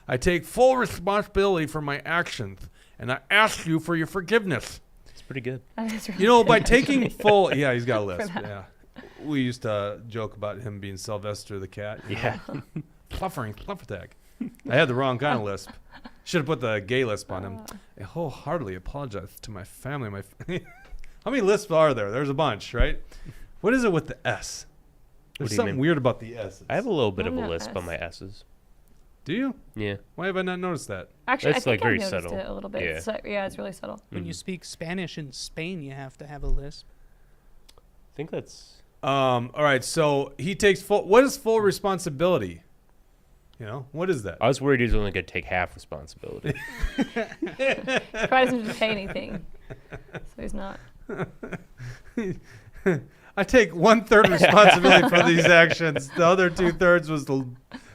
S1: I take full responsibility for my actions, and I ask you for your forgiveness.
S2: It's pretty good.
S3: That is really
S1: You know, by
S3: good.
S1: taking full... Yeah, he's got a lisp.
S3: that.
S1: Yeah. We used to joke about him being Sylvester the cat.
S2: Yeah.
S1: Pluffering, Pluffertag. I had the wrong kind of lisp. Should have put the gay lisp on him. I wholeheartedly apologize to my family. How many lisps are there? There's a bunch, right? What is it with the S? There's
S2: do you
S1: something
S2: mean?
S1: weird about the S.
S2: I have a little bit of a
S3: No
S2: lisp on
S3: S.
S2: my S's.
S1: Do you?
S2: Yeah.
S1: Why have I not noticed that?
S3: Actually,
S2: That's,
S3: I think
S2: like, very
S3: I've noticed
S2: subtle.
S3: it a little bit.
S2: Yeah.
S3: Yeah, it's really subtle.
S4: When you
S2: Mhm.
S4: speak Spanish in Spain, you have to have a lisp.
S2: I think that's...
S1: All right, so he takes full... What is full responsibility? You know, what is that?
S2: I was worried he was only going to take half responsibility.
S3: Probably doesn't have to pay anything. So he's not.
S1: I take 1/3 responsibility for these actions. The other 2/3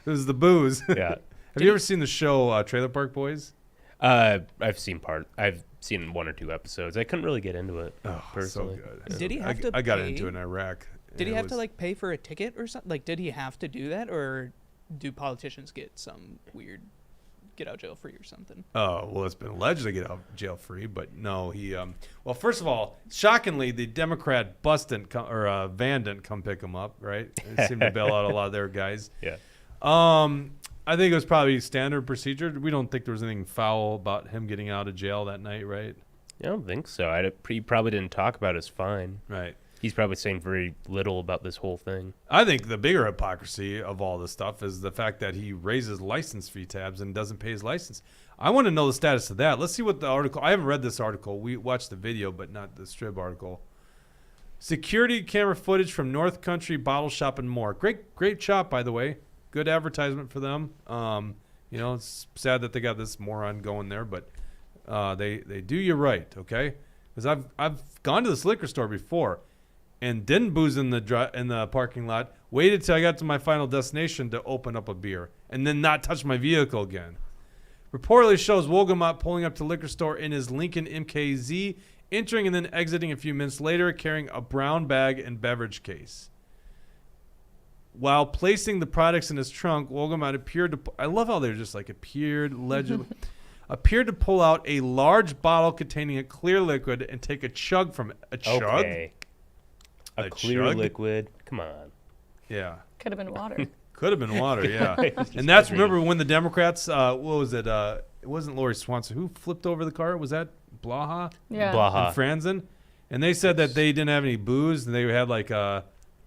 S1: was the booze.
S2: Yeah.
S1: Have you ever seen the show Trailer Park Boys?
S2: I've seen part. I've seen 1 or 2 episodes. I couldn't really get into it
S1: Oh,
S2: personally.
S1: so good.
S4: Did he have to
S1: I got
S4: pay-
S1: into it in Iraq.
S4: Did he
S1: and it
S4: have to
S1: was-
S4: like pay for a ticket or something? Like, did he have to do that, or do politicians get some weird get out jail free or something?
S1: Oh, well, it's been alleged to get out jail free, but no, he. Well, first of all, shockingly, the Democrat bus didn't come, or van didn't come pick him up. Right? They seemed to bail out a lot of their guys.
S2: Yeah.
S1: I think it was probably standard procedure. We don't think there was anything foul about him getting out of jail that night, right?
S2: I don't think so. He probably didn't talk about his fine.
S1: Right.
S2: He's probably saying very little about this whole thing.
S1: I think the bigger hypocrisy of all this stuff is the fact that he raises license fee tabs and doesn't pay his license. I want to know the status of that. Let's see what the article. I haven't read this article. We watched the video, but not the Strib article. Security camera footage from North Country Bottle Shop and more. Great shop, by the way. Good advertisement for them. It's sad that they got this moron going there, but they do you right, okay? Because I've gone to this liquor store before and didn't booze in the parking lot. Waited till I got to my final destination to open up a beer, and then not touch my vehicle again. Reportedly shows Wolgamott pulling up to liquor store in his Lincoln MKZ, entering and then exiting a few minutes later, carrying a brown bag and beverage case. While placing the products in his trunk, Wolgamott appeared to. I love how they're just like appeared to pull out a large bottle containing a clear liquid and take a chug from it. A chug.
S2: Okay. A clear
S1: chug?
S2: liquid. Come on.
S1: Yeah.
S3: Could have been water.
S1: Could have been water, yeah.
S2: Just
S1: And that's,
S2: hydrated.
S1: remember when the Democrats, what was it? It wasn't Lori Swanson. Who flipped over the car? Was that Blaha
S3: Yeah.
S2: Blaha.
S1: and Franzen? And they said that they didn't have any booze and they had like a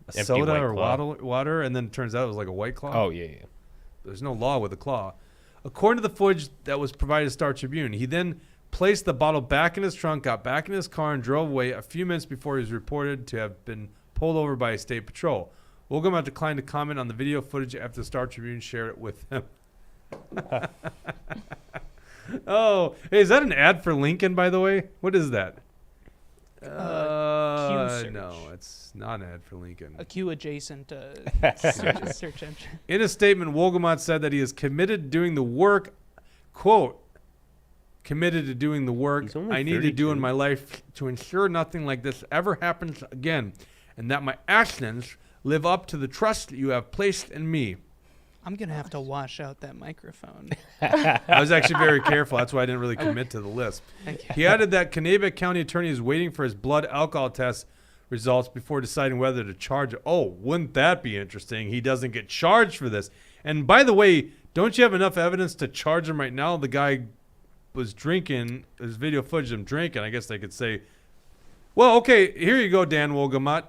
S2: Empty
S1: soda
S2: White
S1: or
S2: Claw.
S1: water. And then it turns out it was like a White Claw.
S2: Oh, yeah.
S1: There's no law with a claw. According to the footage that was provided to Star Tribune, he then placed the bottle back in his trunk, got back in his car, and drove away a few minutes before he was reported to have been pulled over by a state patrol. Wolgamott declined to comment on the video footage after the Star Tribune shared it with him. Oh, hey, is that an ad for Lincoln, by the way? What is that?
S4: Q-search.
S1: No, it's not an ad for Lincoln.
S4: A Q adjacent search engine.
S1: In a statement, Wolgamott said that he is committed to doing the work, quote, committed to doing the work
S2: He's only
S1: I need to do
S2: 32.
S1: in my life to ensure nothing like this ever happens again, and that my actions live up to the trust that you have placed in me.
S4: I'm gonna have to wash out that microphone.
S1: I was actually very careful. That's why I didn't really commit to the list.
S4: Thank you.
S1: He added that Kanabec County attorney is waiting for his blood alcohol test results before deciding whether to charge. Oh, wouldn't that be interesting? He doesn't get charged for this. And by the way, don't you have enough evidence to charge him right now? The guy was drinking. There's video footage of him drinking. I guess they could say, well, okay, here you go, Dan Wolgamott.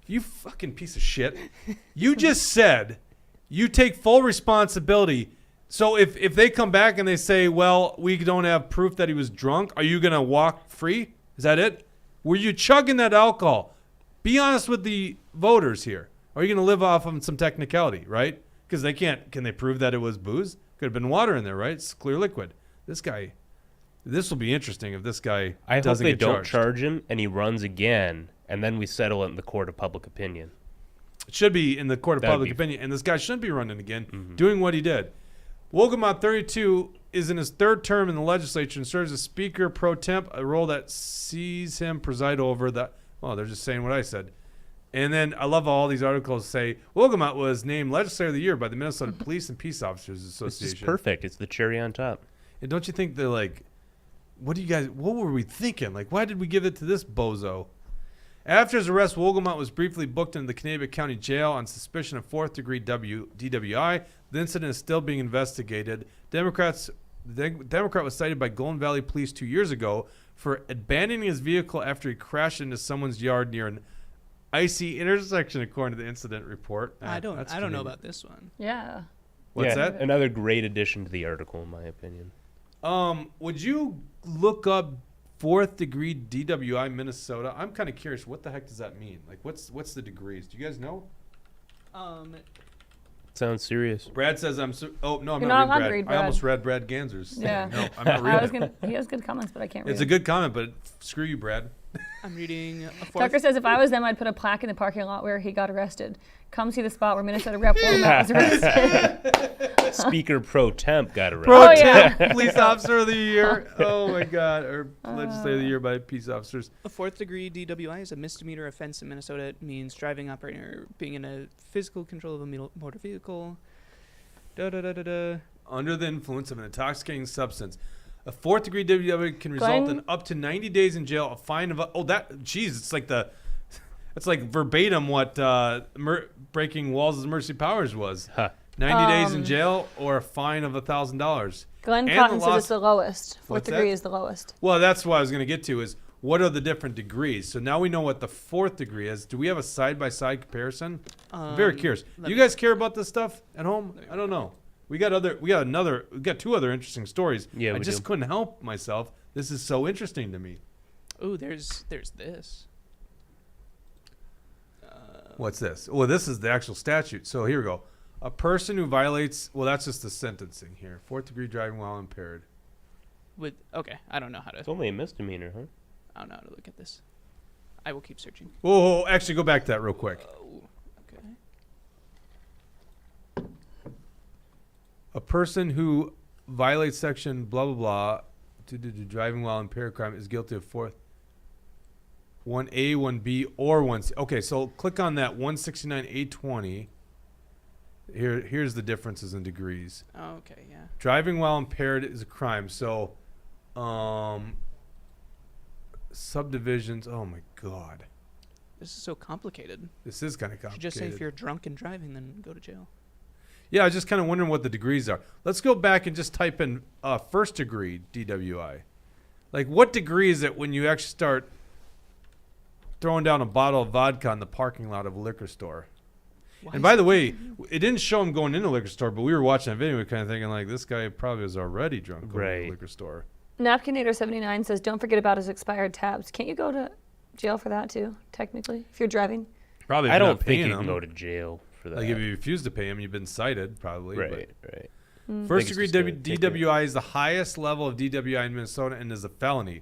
S1: You fucking piece of shit. You just said you take full responsibility. So if they come back and they say, well, we don't have proof that he was drunk, are you going to walk free? Is that it? Were you chugging that alcohol? Be honest with the voters here. Are you going to live off of some technicality, right? Because they can't. Can they prove that it was booze? Could have been water in there, right? It's clear liquid. This will be interesting if this guy
S2: I hope
S1: doesn't
S2: they
S1: get
S2: don't
S1: charged.
S2: charge him and he runs again, and then we settle it in the court of public opinion.
S1: It should be in the court of
S2: That'd
S1: public
S2: be-
S1: opinion, and this guy shouldn't be running again, doing what he did. Wolgamott, 32, is in his third term in the legislature and serves as Speaker pro temp, a role that sees him preside over the. Oh, they're just saying what I said. And then I love how all these articles say Wolgamott was named Legislator of the Year by the Minnesota Police and Peace Officers
S2: This
S1: Association.
S2: is perfect. It's the cherry on top.
S1: And don't you think they're like, what were we thinking? Like, why did we give it to this bozo? After his arrest, Wolgamott was briefly booked into the Kanabec County Jail on suspicion of fourth-degree DWI. The incident is still being investigated. The Democrat was cited by Golden Valley Police 2 years ago for abandoning his vehicle after he crashed into someone's yard near an icy intersection, according to the incident report.
S4: I don't
S1: That's
S4: know
S1: convenient.
S4: about this one.
S3: Yeah.
S1: What's
S2: Yeah,
S1: that?
S2: Another great addition to the article, in my opinion.
S1: Would you look up fourth-degree DWI Minnesota? I'm kind of curious. What the heck does that mean? Like, what's the degrees? Do you guys know?
S2: Sounds serious.
S1: Brad says I'm. Oh no, I'm
S3: You're
S1: not
S3: not allowed to
S1: reading
S3: read
S1: Brad. I almost
S3: Brad.
S1: read Brad Ganser's.
S3: Yeah.
S1: No, I'm not reading.
S3: He has good comments, but I can't read
S1: It's a
S3: it.
S1: good comment, but screw you, Brad.
S4: I'm reading a fourth.
S3: Tucker says, if I was them, I'd put a plaque in the parking lot where he got arrested. Come see the spot where Minnesota Rep. Womack was arrested.
S2: Speaker pro temp got arrested.
S1: Pro
S3: Oh, yeah.
S1: temp police officer of the year. Oh my God. Or legislator of the year by peace officers.
S4: A 4th degree DWI is a misdemeanor offense in Minnesota. It means driving, operating, or being in a physical control of a motor vehicle.
S1: Under the influence of an intoxicating substance. A 4th degree DWI can result in up to 90 days in jail, a fine of it's like verbatim what breaking Walls' Mercy Powers was.
S2: Huh.
S1: 90 days in jail or a fine of $1,000.
S3: Glenn
S1: And
S3: Cotton
S1: the
S3: says
S1: loss-
S3: it's the lowest. 4th
S1: What's
S3: degree
S1: that?
S3: is the lowest.
S1: Well, that's what I was going to get to is what are the different degrees? So now we know what the 4th degree is. Do we have a side-by-side comparison? I'm very curious. Do you guys care about this stuff at home? I don't know. We got two other interesting stories.
S2: Yeah,
S1: I
S2: we
S1: just
S2: do.
S1: couldn't help myself. This is so interesting to me.
S4: Oh, there's this.
S1: What's this? Well, this is the actual statute. So here we go. A person who violates, well, that's just the sentencing here. 4th degree driving while impaired.
S4: Okay, I don't know how to.
S2: It's only a misdemeanor, huh?
S4: I don't know how to look at this. I will keep searching.
S1: Whoa, actually go back to that real quick.
S4: Oh, okay.
S1: A person who violates section blah, blah, blah, to driving while impaired crime is guilty of 1A, 1B, or 1C. Okay, so click on that 169A20. Here's the differences in degrees.
S4: Oh, okay, yeah.
S1: Driving while impaired is a crime. So, subdivisions. Oh my God,
S4: This is so complicated.
S1: this is kind of
S4: You should
S1: complicated.
S4: just say if you're drunk and driving, then go to jail.
S1: Yeah, I was just kind of wondering what the degrees are. Let's go back and just type in 1st degree DWI. Like, what degree is it when you actually start throwing down a bottle of vodka in the parking lot of a liquor store? And by the way, it didn't show him going into a liquor store, but we were watching that video, we were kind of thinking, like, this guy probably was already drunk going to
S2: Right.
S1: the liquor store.
S3: Napkinator79 says, don't forget about his expired tabs. Can't you go to jail for that too, technically, if you're driving?
S1: Probably if
S2: I
S1: you're
S2: don't
S1: not
S2: think
S1: paying
S2: you can
S1: him.
S2: go to jail for that.
S1: Like, if you refuse to pay him, you've been cited, probably. but-
S2: right.
S1: First
S2: Think
S1: degree
S2: it's just a ticket.
S1: DWI is the highest level of DWI in Minnesota and is a felony.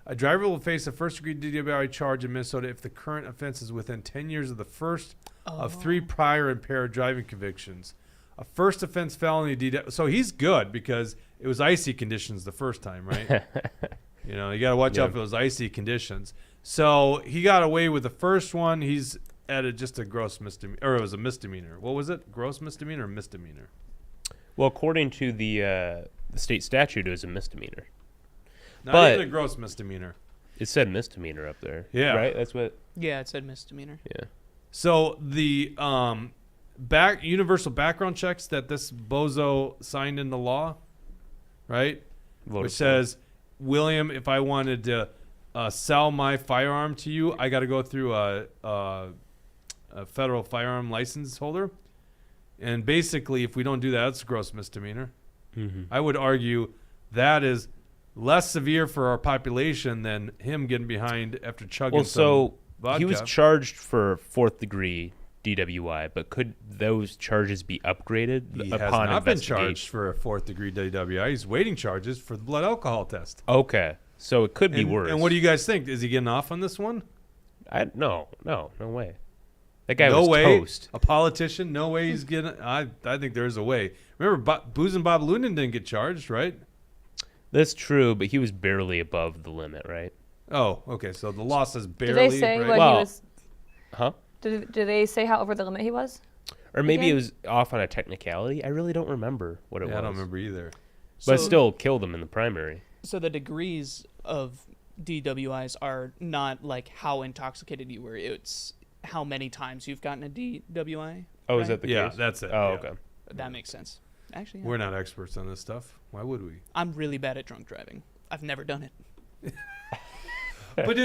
S1: A driver will face a first degree DWI charge in Minnesota if the current offense is within 10 years of the first of 3 prior impaired driving convictions. A first offense felony DWI. So he's good because it was icy conditions the first time, right? You know, you got to watch out for those icy conditions. So he got away with the first one. He's at just a gross misdemeanor, or it was a misdemeanor. What was it? Gross misdemeanor or misdemeanor?
S2: Well, according to the state statute, it was a misdemeanor.
S1: Not
S2: But-
S1: even a gross misdemeanor.
S2: It said misdemeanor up there.
S1: Yeah.
S2: Right? That's what.
S4: Yeah, it said misdemeanor.
S2: Yeah.
S1: So the universal background checks that this bozo signed into law, right?
S2: Voted
S1: Which
S2: for.
S1: says, William, if I wanted to sell my firearm to you, I got to go through a federal firearm license holder. And basically, if we don't do that, it's a gross misdemeanor.
S2: Mhm.
S1: I would argue that is less severe for our population than him getting behind after chugging
S2: Well, so
S1: some vodka.
S2: he was charged for 4th degree DWI, but could those charges be upgraded
S1: He has
S2: upon
S1: not been
S2: investigation?
S1: charged for a 4th degree DWI. He's waiting charges for the blood alcohol test.
S2: Okay, so it could be
S1: And,
S2: worse.
S1: and what do you guys think? Is he getting off on this one?
S2: No way. That guy
S1: no
S2: was
S1: way.
S2: toast.
S1: A politician? No way he's getting. I think there's a way. Remember, Booze and Bob Loonan didn't get charged, right?
S2: That's true, but he was barely above the limit, right?
S1: Oh, okay. So the law says barely.
S3: Did they say
S1: right?
S3: what
S2: Well,
S3: he was?
S2: Huh?
S3: Did they say how over the limit he was?
S2: Or maybe
S3: Okay.
S2: it was off on a technicality. I really don't remember what it was.
S1: Yeah, I don't remember either.
S2: But
S4: So-
S2: still killed him in the primary.
S4: So the degrees of DWIs are not like how intoxicated you were. It's how many times you've gotten a DWI.
S2: Oh, is
S4: right?
S2: that the
S1: Yeah,
S2: case?
S1: that's it.
S2: Oh,
S1: yeah.
S2: okay.
S4: That makes sense. Actually, yeah.
S1: We're not experts on this stuff. Why would we?
S4: I'm really bad at drunk driving. I've never done it.
S1: But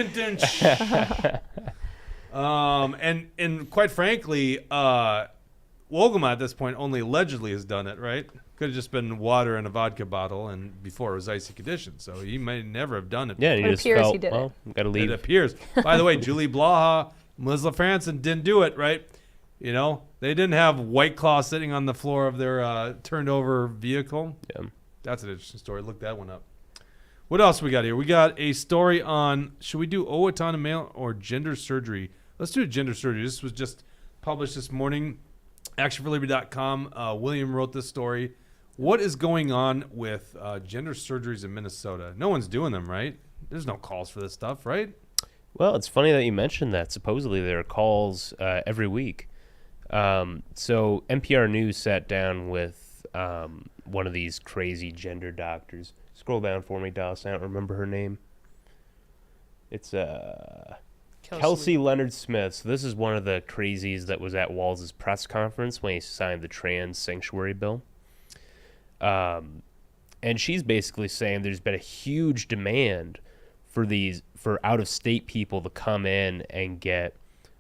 S1: and quite frankly, Wolgama at this point only allegedly has done it, right? Could have just been water in a vodka bottle, and before it was icy conditions, so he may never have done it.
S2: Yeah, and he
S3: It
S2: just
S3: appears
S2: felt,
S3: he did
S2: well, got to
S1: It
S2: leave.
S1: appears. By the way, Julie Blaha, Muslim Franson didn't do it, right? You know, they didn't have White Claw sitting on the floor of their turned over vehicle.
S2: Yeah.
S1: That's an interesting story. Look that one up. What else we got here? We got a story on, should we do Owatonna male or gender surgery? Let's do gender surgery. This was just published this morning. ActionForLiberty.com. William wrote this story. What is going on with gender surgeries in Minnesota? No one's doing them, right? There's no calls for this stuff, right?
S2: Well, it's funny that you mentioned that. Supposedly there are calls every week. So NPR News sat down with one of these crazy gender doctors. Scroll down for me, Dallas. I don't remember her name. It's Kelsey Leonard Smith. So this is one of the crazies that was at Walz's press conference when he signed the trans sanctuary bill. And she's basically saying there's been a huge demand for out-of-state people to come in and get,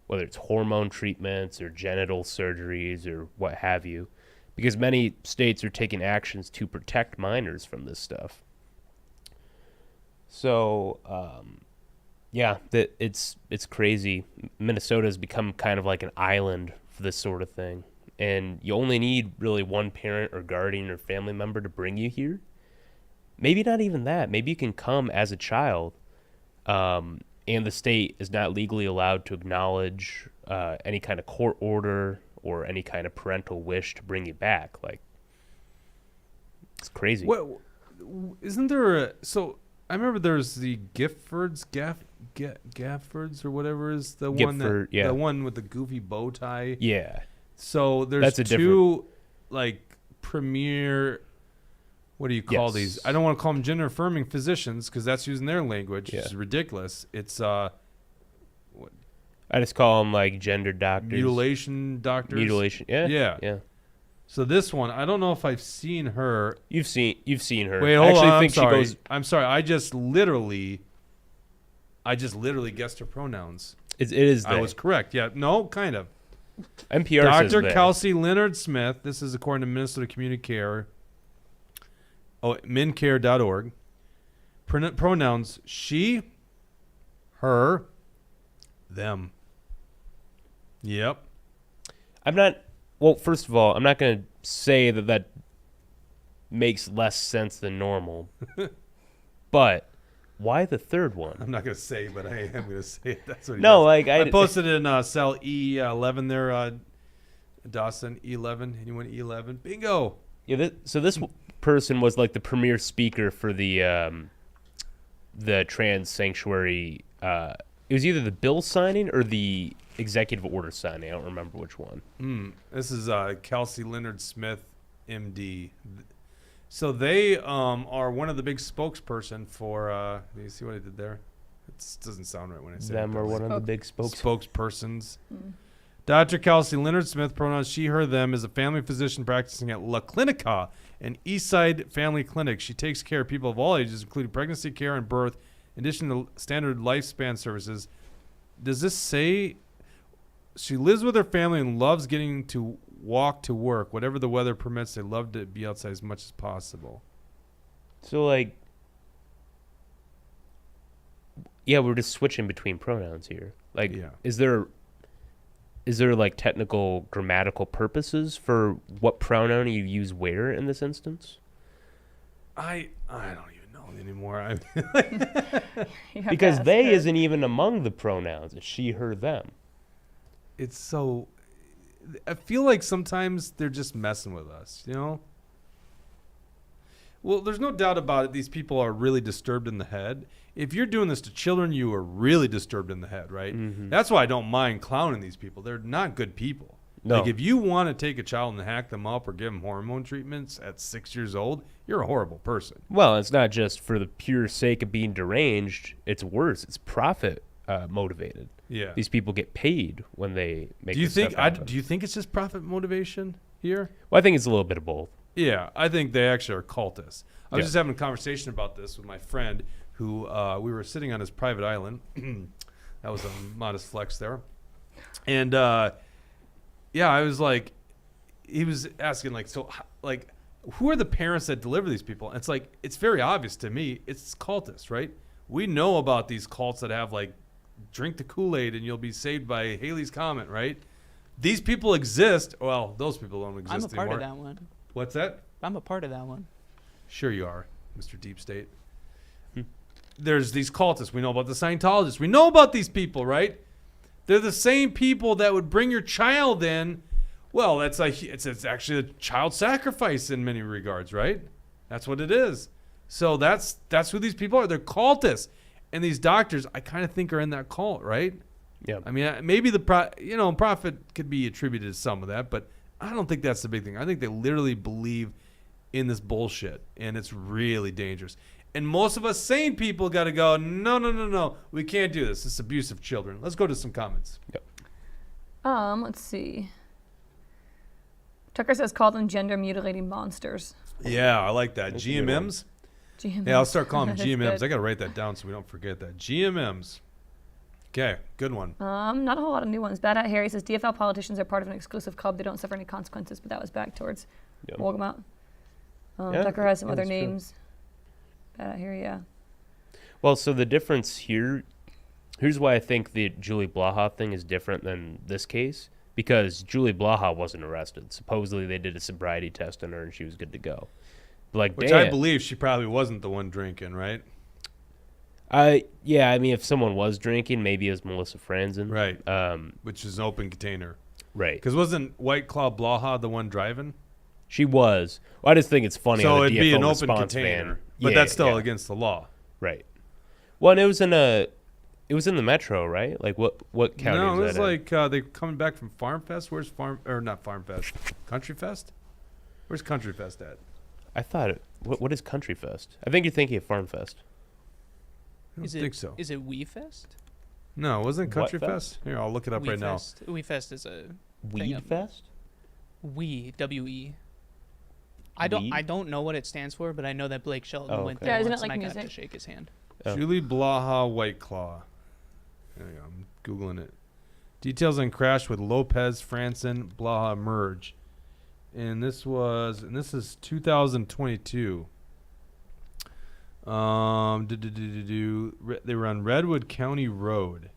S2: whether it's hormone treatments or genital surgeries or what have you, because many states are taking actions to protect minors from this stuff. So, it's crazy. Minnesota has become kind of like an island for this sort of thing. And you only need really one parent or guardian or family member to bring you here. Maybe not even that. Maybe you can come as a child, and the state is not legally allowed to acknowledge any kind of court order or any kind of parental wish to bring you back. Like, it's crazy.
S1: What, isn't there so I remember there's the Giffords, Gaffords or whatever is the one
S2: Gifford,
S1: the one with the goofy bow tie.
S2: Yeah.
S1: So there's two like premier, what do you call these? I don't want to call them gender affirming physicians because that's using their language, which is ridiculous. It's
S2: I just call them like gender doctors.
S1: Mutilation doctors.
S2: Mutilation. Yeah.
S1: So this one, I don't know if I've seen her.
S2: You've seen her.
S1: Wait, hold on. I'm sorry. I'm sorry. I just literally guessed her pronouns.
S2: It is they.
S1: I was correct. Yeah. No, kind of.
S2: NPR says
S1: Dr. Kelsey Leonard Smith. This is according to Minnesota Community Care. mincare.org. Pronouns she, her, them. Yep.
S2: Well, first of all, I'm not going to say that makes less sense than normal. But why the third one?
S1: I'm not going to say, but I am going to say it. That's what he
S2: No,
S1: does.
S2: like
S1: I posted in cell E11 there, Dawson, E11. Anyone E11? Bingo.
S2: Yeah, so this person was like the premier speaker for the trans sanctuary. It was either the bill signing or the executive order signing. I don't remember which one.
S1: This is Kelsey Leonard Smith, MD. So they are one of the big spokesperson for. Do you see what I did there? It doesn't sound right when I say
S2: them. Are one of the big
S1: spokespersons. Dr. Kelsey Leonard Smith, pronouns she, her, them, is a family physician practicing at La Clinica, an Eastside family clinic. She takes care of people of all ages, including pregnancy care and birth, in addition to standard lifespan services. Does this say she lives with her family and loves getting to walk to work? Whatever the weather permits, they love to be outside as much as possible.
S2: So, like, yeah, we're just switching between pronouns here. Like, is there like technical grammatical purposes for what pronoun you use where in this instance?
S1: I don't even know anymore.
S2: Because they isn't even among the pronouns. It's she, her, them.
S1: It's so. I feel like sometimes they're just messing with us, you know? Well, there's no doubt about it. These people are really disturbed in the head. If you're doing this to children, you are really disturbed in the head, right? Mm-hmm. That's why I don't mind clowning these people. They're not good people.
S2: No.
S1: Like, if you want to take a child and hack them up or give them hormone treatments at 6 years old, you're a horrible person.
S2: Well, it's not just for the pure sake of being deranged. It's worse. It's profit motivated.
S1: Yeah.
S2: These people get paid when they make
S1: do you
S2: this
S1: think
S2: stuff happen.
S1: Do you think it's just profit motivation here?
S2: Well, I think it's a little bit of both.
S1: Yeah, I think they actually are cultists. I was just having a conversation about this with my friend who we were sitting on his private island. That was a modest flex there. And I was like, he was asking who are the parents that deliver these people? And it's like, it's very obvious to me. It's cultists, right? We know about these cults that have like, drink the Kool-Aid and you'll be saved by Haley's Comet, right? These people exist. Well, those people don't exist anymore.
S4: I'm a part of that one.
S1: What's that?
S4: I'm a part of that one.
S1: Sure you are, Mr. Deep State. there's these cultists. We know about the Scientologists. We know about these people, right? They're the same people that would bring your child in. Well, it's actually a child sacrifice in many regards, right? That's what it is. So that's who these people are. They're cultists, and these doctors, I kind of think, are in that cult, right?
S2: Yeah.
S1: I mean, maybe profit could be attributed to some of that, but I don't think that's the big thing. I think they literally believe in this bullshit, and it's really dangerous. And most of us sane people got to go, no, we can't do this. It's abuse of children. Let's go to some comments.
S2: Yep.
S3: Let's see. Tucker says, call them gender mutilating monsters.
S1: Yeah, I like that.
S2: That's a good one.
S1: GMMs.
S3: GMMs.
S1: Yeah, I'll start calling them
S3: That's
S1: GMMs.
S3: good.
S1: I got to write that down so we don't forget that. GMMs. Okay, good one.
S3: Not a whole lot of new ones. Bad Hat Harry says DFL politicians are part of an exclusive club. They don't suffer any consequences, but that was back towards
S2: Yep.
S3: Wolgamott.
S2: Yeah,
S3: Tucker has some
S2: yeah,
S3: other
S2: that's true.
S3: names. Bad Hat Harry, yeah.
S2: Well, so the difference here's why I think the Julie Blaha thing is different than this case, because Julie Blaha wasn't arrested. Supposedly they did a sobriety test on her and she was good to go. Like,
S1: Which
S2: Dan,
S1: I believe she probably wasn't the one drinking, right?
S2: yeah, I mean, if someone was drinking, maybe it was Melissa Franzen.
S1: Right. Which is an open container.
S2: Right.
S1: Because wasn't White Claw Blaha the one driving?
S2: She was. Well, I just think it's funny.
S1: So
S2: how the
S1: it'd be
S2: DFL
S1: an open
S2: response
S1: container.
S2: van-
S1: But
S2: Yeah,
S1: that's still
S2: yeah.
S1: against the law.
S2: Right. Well, and it was in the metro, right? Like what county
S1: No,
S2: was
S1: it was
S2: that in?
S1: like they're coming back from Farm Fest. Where's not Farm Fest? Country Fest? Where's Country Fest at?
S2: I thought what is Country Fest? I think you're thinking of Farm Fest.
S1: I don't
S4: Is it,
S1: think so.
S4: Is it Wee Fest?
S1: No, wasn't it
S2: What
S1: Country
S2: Fest?
S1: Fest? Here, I'll look it up
S4: Wee
S1: right
S4: Fest. Wee Fest is a
S2: Weed
S4: of-
S2: Fest?
S4: Wee W-E.
S2: Weed?
S4: I don't know what it stands for, but I know that Blake Shelton
S2: Oh,
S4: went
S2: okay.
S4: there
S3: Yeah, isn't
S4: once
S3: it like
S4: and I got
S3: music?
S4: to shake his hand.
S1: now.
S2: Oh.
S1: Julie Blaha White Claw. There you go. I'm Googling it. Details on crash with Lopez, Franson, Blaha merge. And this is 2022. They were on Redwood County Road.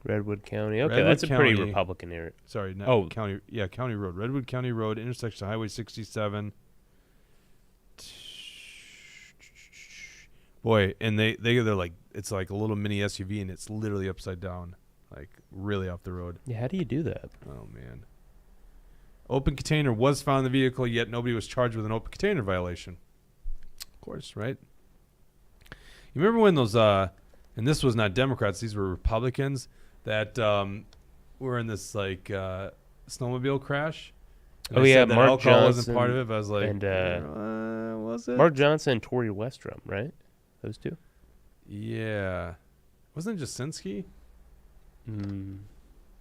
S2: Redwood County. Okay,
S1: Redwood
S2: that's a pretty
S1: County.
S2: Republican area.
S1: Sorry, not
S2: Oh.
S1: County. Yeah, County Road. Redwood County Road, intersection of Highway 67. Boy, and they're like, it's like a little mini SUV, and it's literally upside down, like really off the road.
S2: Yeah, how do you do that?
S1: Oh man. Open container was found in the vehicle, yet nobody was charged with an open container violation. Of course, right? You remember when those and this was not Democrats, these were Republicans that were in this like snowmobile crash? And
S2: Oh,
S1: they
S2: yeah,
S1: said that
S2: Mark
S1: alcohol wasn't part of
S2: Johnson
S1: it, but I was like,
S2: and,
S1: was it?
S2: Mark Johnson and Tori Westrom, right? Those two?
S1: Yeah. Wasn't it Jasinski?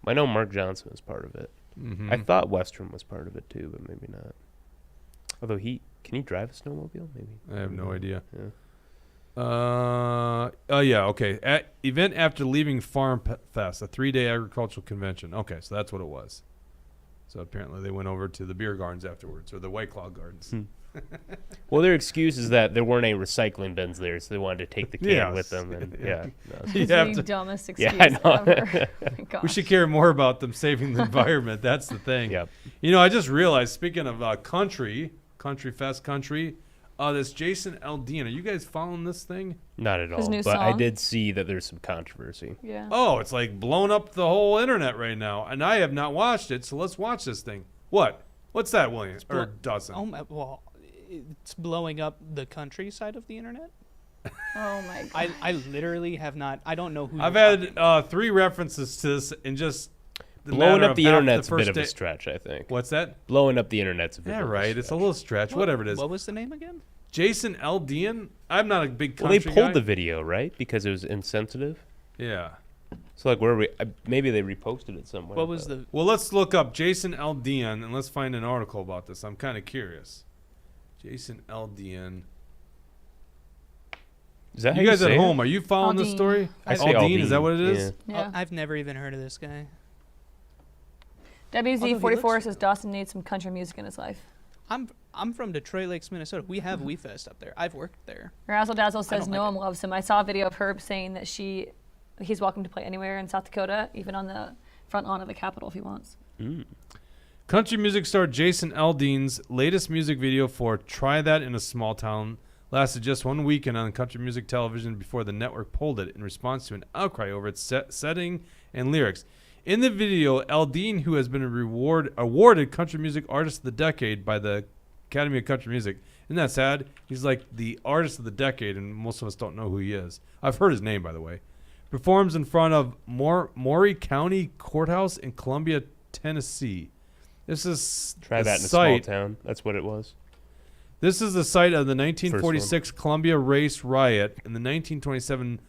S2: I know Mark Johnson was part of it.
S1: Mm-hmm.
S2: I thought Westrom was part of it too, but maybe not. Although can he drive a snowmobile? Maybe.
S1: I have no idea.
S2: Yeah.
S1: Oh yeah, okay. Event after leaving Farm Fest, a 3-day agricultural convention. Okay, so that's what it was. So apparently they went over to the beer gardens afterwards, or the White Claw gardens.
S2: Well, their excuse is that there weren't any recycling bins there, so they wanted to take the can
S1: Yes.
S2: with them. And
S1: Yeah.
S2: no.
S1: You
S3: It's
S1: have
S3: the
S1: to-
S3: dumbest
S2: Yeah,
S3: excuse
S2: I know.
S3: ever. Oh my gosh.
S1: We should care more about them saving the environment. That's the thing.
S2: Yep.
S1: You know, I just realized, speaking of Country Fest, this Jason Aldean. Are you guys following this thing?
S2: Not at
S3: His
S2: all.
S3: new
S2: But I
S3: song?
S2: did see that there's some controversy.
S3: Yeah.
S1: Oh, it's like blowing up the whole internet right now, and I have not watched it. So let's watch this thing. What? What's that, William or Dawson?
S4: Oh my, well, it's blowing up the countryside of the internet.
S3: Oh my god.
S4: I literally have not. I don't know who.
S1: I've
S4: you're talking
S1: had 3 references to this in just the
S2: Blowing
S1: matter
S2: up
S1: of
S2: the
S1: half
S2: internet's a
S1: first
S2: bit of a
S1: day.
S2: stretch, I think.
S1: What's that?
S2: Blowing up the internet's a bit
S1: Yeah,
S2: of a
S1: right.
S2: stretch.
S1: It's a little stretch.
S4: What-
S1: Whatever it is.
S4: What was the name again?
S1: Jason Aldean. I'm not a big
S2: Well,
S1: country
S2: they pulled
S1: guy.
S2: the video, right? Because it was insensitive.
S1: Yeah.
S2: So, like, where are we? Maybe they reposted it somewhere.
S4: What was
S2: but-
S4: the?
S1: Well, let's look up Jason Aldean and let's find an article about this. I'm kind of curious. Jason Aldean.
S2: Is that how
S1: You guys
S2: say
S1: at
S2: it?
S1: home, are you following this
S3: Aldine.
S1: story?
S2: I say
S1: Aldine, is that
S2: Aldine,
S1: what it is?
S2: yeah.
S3: Yeah.
S4: I've never even heard of this guy.
S3: WZ44
S4: Although he
S3: says Dawson needs some country music in his life.
S4: I'm from Detroit Lakes, Minnesota. We have Wee Fest up there. I've worked there.
S3: Razzle Dazzle says
S4: don't
S3: no
S4: like
S3: one loves him. I saw a video of Herb saying that he's welcome to play anywhere in South Dakota, even on the front lawn of the Capitol if he wants.
S1: Country music star Jason Aldean's latest music video for Try That in a Small Town lasted just 1 weekend on country music television before the network pulled it in response to an outcry over its setting and lyrics. In the video, Aldean, who has been awarded Country Music Artist of the Decade by the Academy of Country Music. Isn't that sad? He's like the Artist of the Decade, and most of us don't know who he is. I've heard his name, by the way. Performs in front of Maury County Courthouse in Columbia, Tennessee. This is
S2: Try that in a
S1: site.
S2: small town. That's what it was.
S1: This is the site of the 1946 Columbia race riot and the 1927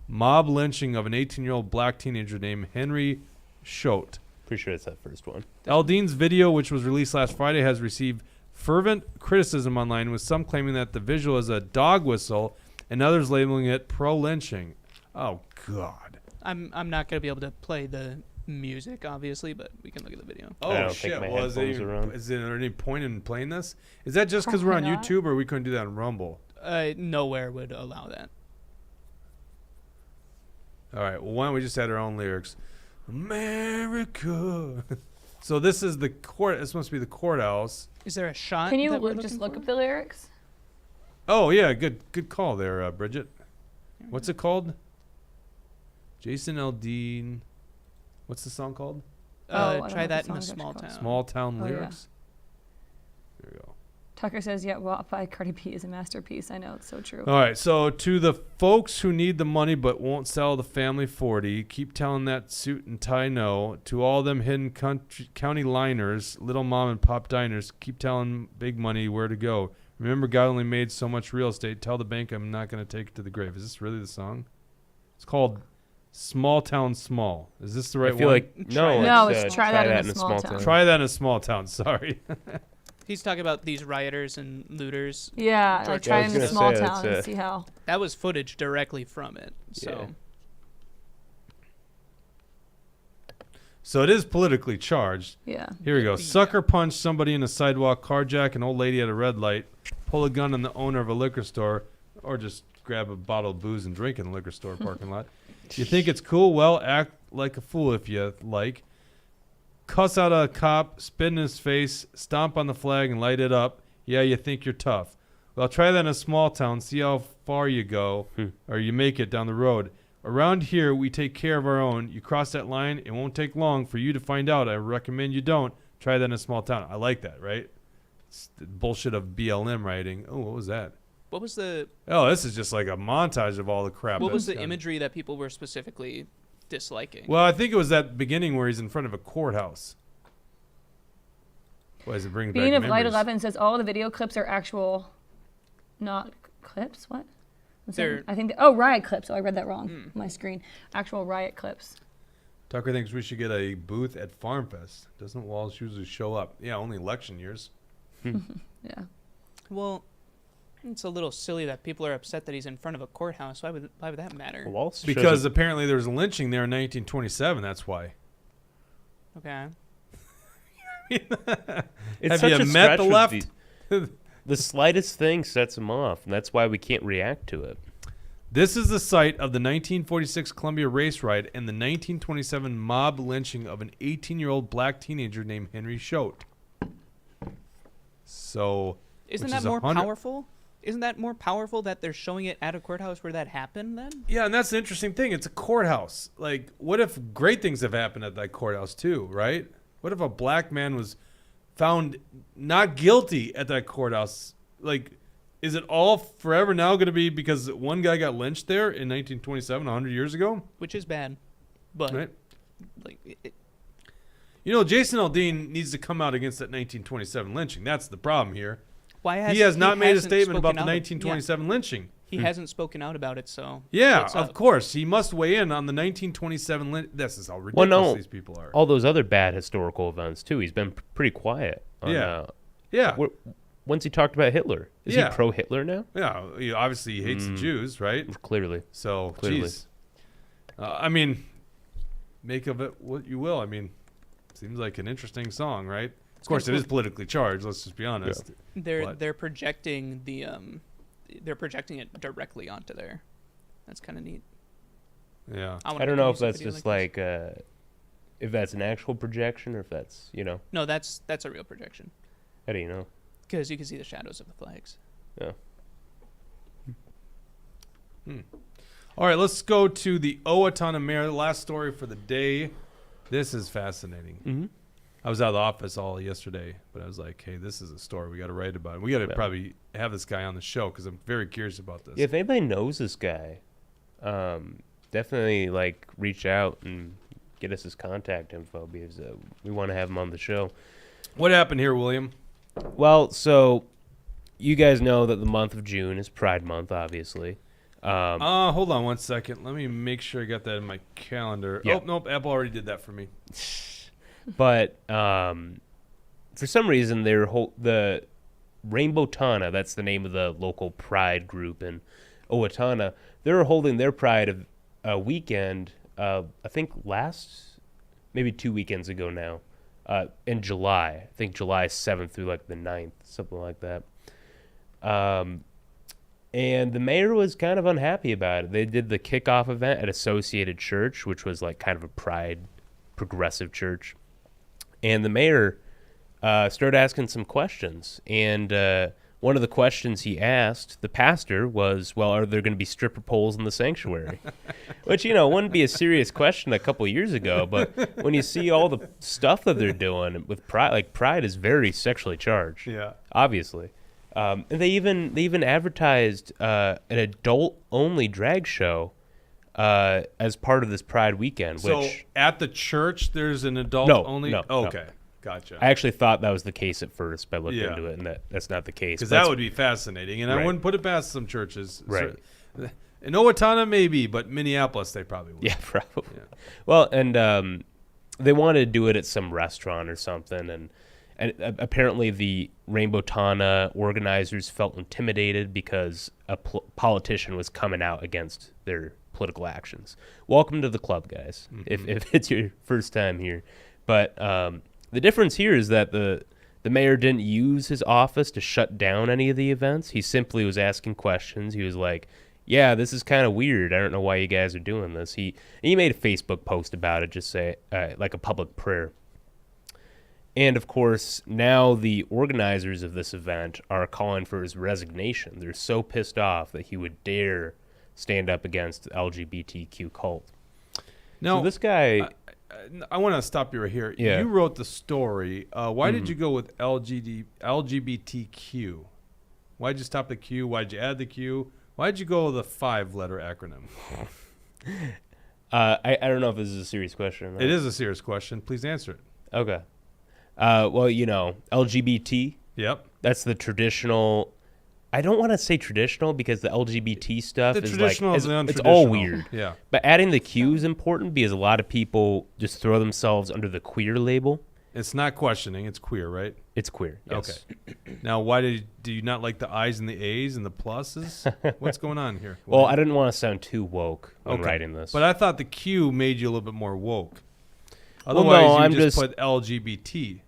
S1: mob lynching of an 18-year-old black teenager named Henry Choate.
S2: Pretty sure it's that first one.
S1: Aldean's video, which was released last Friday, has received fervent criticism online, with some claiming that the visual is a dog whistle and others labeling it pro-lynching. Oh, God.
S4: I'm not gonna be able to play the music, obviously, but we can look at the video.
S2: I
S1: Oh,
S2: don't
S1: shit.
S2: think my
S1: Well,
S2: headphones are on.
S1: is there any point in playing this? Is that just because we're on
S3: Probably not.
S1: YouTube, or we couldn't do that on Rumble?
S4: Nowhere would allow that.
S1: All right. Well, why don't we just add our own lyrics? America. So this is the court. This must be the courthouse.
S4: Is there a shot?
S3: Can you
S4: that we're
S3: just
S4: looking
S3: look
S4: for?
S3: up the lyrics?
S1: Oh yeah, good call there, Bridget. What's it called? Jason Aldean. What's the song called?
S3: Oh, I don't know
S4: Try
S3: what the
S4: that in a
S3: song's
S4: small
S3: actually
S4: town.
S1: Small Town
S3: Oh, yeah.
S1: Lyrics. There we go.
S3: Tucker says, "Yeah, WAP by Cardi B is a masterpiece." I know, it's so true.
S1: All right, so to the folks who need the money but won't sell the family 40, keep telling that suit and tie no. To all them hidden county liners, little mom and pop diners, keep telling big money where to go. Remember, God only made so much real estate. Tell the bank I'm not going to take it to the grave. Is this really the song? It's called Small Town Small. Is this the right
S2: I feel
S1: one?
S2: like
S3: No,
S2: it's,
S3: it's try that in a small town.
S1: Try that in a small town. Sorry.
S4: He's talking about these rioters and looters.
S3: Yeah, like
S4: Georgia.
S3: try
S2: I
S3: it
S2: was
S3: in a
S2: gonna
S3: small
S2: say,
S3: town
S2: that's
S3: and see how.
S4: That was footage directly from it. So
S2: Yeah.
S1: So it is politically charged.
S3: Yeah.
S1: Here we go.
S4: Yeah.
S1: Sucker punch somebody in a sidewalk, carjack an old lady at a red light, pull a gun on the owner of a liquor store, or just grab a bottle of booze and drink in the liquor store parking lot. You think it's cool? Well, act like a fool if you like. Cuss out a cop, spit in his face, stomp on the flag, and light it up. Yeah, you think you're tough. Well, try that in a small town. See how far you go, or you make it down the road. Around here, we take care of our own. You cross that line, it won't take long for you to find out. I recommend you don't. Try that in a small town. I like that, right? It's the bullshit of BLM writing. Oh, what was that?
S4: what was the
S1: Oh, this is just like a montage of all the crap.
S4: what was
S1: that's
S4: the
S1: done.
S4: imagery that people were specifically disliking?
S1: Well, I think it was that beginning where he's in front of a courthouse. What does it bring
S3: Being
S1: back
S3: of Light
S1: memories?
S3: 11 says all the video clips are actual, not clips. What? One second.
S4: They're-
S3: I think. Riot clips. Oh, I read that wrong. On my screen. Actual riot clips.
S1: Tucker thinks we should get a booth at Farm Fest. Doesn't Walsh usually show up? Yeah, only election years.
S3: Yeah.
S4: Well, it's a little silly that people are upset that he's in front of a courthouse. Why would that matter?
S2: Waltz
S1: Because apparently there was a lynching there in 1927. That's why.
S4: Okay.
S2: it's
S1: Have
S2: such
S1: you
S2: a
S1: met
S2: stretch
S1: the
S2: with
S1: left?
S2: The slightest thing sets him off, and that's why we can't react to it.
S1: This is the site of the 1946 Columbia race riot and the 1927 mob lynching of an 18-year-old black teenager named Henry Choate. So,
S4: Isn't
S1: which
S4: that
S1: is
S4: more
S1: 100
S4: powerful? Isn't that more powerful that they're showing it at a courthouse where that happened then?
S1: yeah, and that's the interesting thing. It's a courthouse. Like, what if great things have happened at that courthouse too, right? What if a black man was found not guilty at that courthouse? Like, is it all forever now going to be because one guy got lynched there in 1927, 100 years ago?
S4: Which is bad. But
S1: Right.
S4: like
S1: You know, Jason Aldean needs to come out against that 1927 lynching. That's the problem here.
S4: why
S1: He has not made a
S4: hasn't
S1: statement about
S4: spoken
S1: the
S4: out-
S1: 1927 lynching.
S4: He hasn't spoken out about it, so
S1: Yeah,
S4: what's
S1: of
S4: up?
S1: course. He must weigh in on the 1927 lynch. This is how ridiculous
S2: no.
S1: these people are.
S2: All those other bad historical events too. He's been pretty quiet. On,
S1: Yeah. Yeah.
S2: Once he talked about Hitler, is
S1: Yeah.
S2: he pro-Hitler now?
S1: Yeah, obviously he hates the Jews, right?
S2: Clearly.
S1: So,
S2: Clearly.
S1: geez. I mean, make of it what you will. I mean, seems like an interesting song, right? Of course, it is politically charged. Let's just be honest.
S4: they're
S1: But-
S4: they're projecting they're projecting it directly onto there. That's kind of neat.
S1: Yeah.
S2: I don't know if that's just like if that's an actual projection or if that's
S4: No, that's a real projection
S2: how do you know?
S4: because you can see the shadows of the flags.
S2: Yeah.
S1: All right, let's go to the Owatonna mayor. The last story for the day. This is fascinating.
S2: Mm-hmm.
S1: I was out of the office all yesterday, but I was like, hey, this is a story we got to write about. We got to probably have this guy on the show because I'm very curious about this.
S2: Yeah, if anybody knows this guy, definitely like reach out and get us his contact info because we want to have him on the show.
S1: What happened here, William?
S2: Well, so you guys know that the month of June is Pride Month, obviously.
S1: Hold on one second. Let me make sure I got that in my calendar.
S2: Yeah.
S1: Oh, nope. Apple already did that for me.
S2: But for some reason, the Owatonna, that's the name of the local Pride group in Owatonna, they're holding their Pride of a weekend, I think maybe 2 weekends ago now, in July. I think July 7th through like the 9th, something like that. And the mayor was kind of unhappy about it. They did the kickoff event at Associated Church, which was like kind of a Pride progressive church. And the mayor started asking some questions. And one of the questions he asked the pastor was, well, are there going to be stripper poles in the sanctuary? Which, wouldn't be a serious question a couple years ago. But when you see all the stuff that they're doing with Pride, like Pride is very sexually charged.
S1: Yeah.
S2: Obviously. And they even advertised an adult-only drag show as part of this Pride weekend.
S1: So
S2: which
S1: at the church, there's an adult
S2: No,
S1: only?
S2: no,
S1: Okay. Gotcha.
S2: I actually thought that was the case at first, but I looked
S1: Yeah.
S2: into it, and that's not the case.
S1: Because
S2: But
S1: that would be fascinating, and I
S2: Right.
S1: wouldn't put it past some churches.
S2: Right.
S1: In Owatonna, maybe, but Minneapolis, they probably would.
S2: yeah, probably.
S1: Yeah.
S2: Well, and they wanted to do it at some restaurant or something, and apparently the Owatonna organizers felt intimidated because a politician was coming out against their political actions. Welcome to the club, guys, if it's your first time here. But the difference here is that the mayor didn't use his office to shut down any of the events. He simply was asking questions. He was like, yeah, this is kind of weird. I don't know why you guys are doing this. He made a Facebook post about it, just say like a public prayer. And, of course, now the organizers of this event are calling for his resignation. They're so pissed off that he would dare stand up against the LGBTQ cult.
S1: Now,
S2: So this guy...
S1: I want to stop you right here.
S2: Yeah.
S1: You wrote the story. Why did you go with LGBTQ? Why'd you stop the Q? Why'd you add the Q? Why'd you go with a 5-letter acronym?
S2: I don't know if this is a serious question or not.
S1: It is a serious question. Please answer it.
S2: Okay. Well, LGBT,
S1: Yep.
S2: that's the traditional... I don't want to say traditional because the LGBT stuff
S1: The
S2: is
S1: traditional
S2: like...
S1: and the
S2: it's all
S1: untraditional.
S2: weird.
S1: Yeah.
S2: But adding the Q is important because a lot of people just throw themselves under the queer label.
S1: It's not questioning. It's queer, right?
S2: It's queer. Yes.
S1: Okay. Now, why do you not like the I's and the A's and the pluses? What's going on here?
S2: Well, I didn't want to sound too woke when
S1: Okay.
S2: writing this.
S1: But I thought the Q made you a little bit more woke.
S2: Well,
S1: Otherwise,
S2: no,
S1: you
S2: I'm
S1: just
S2: just-
S1: put LGBT.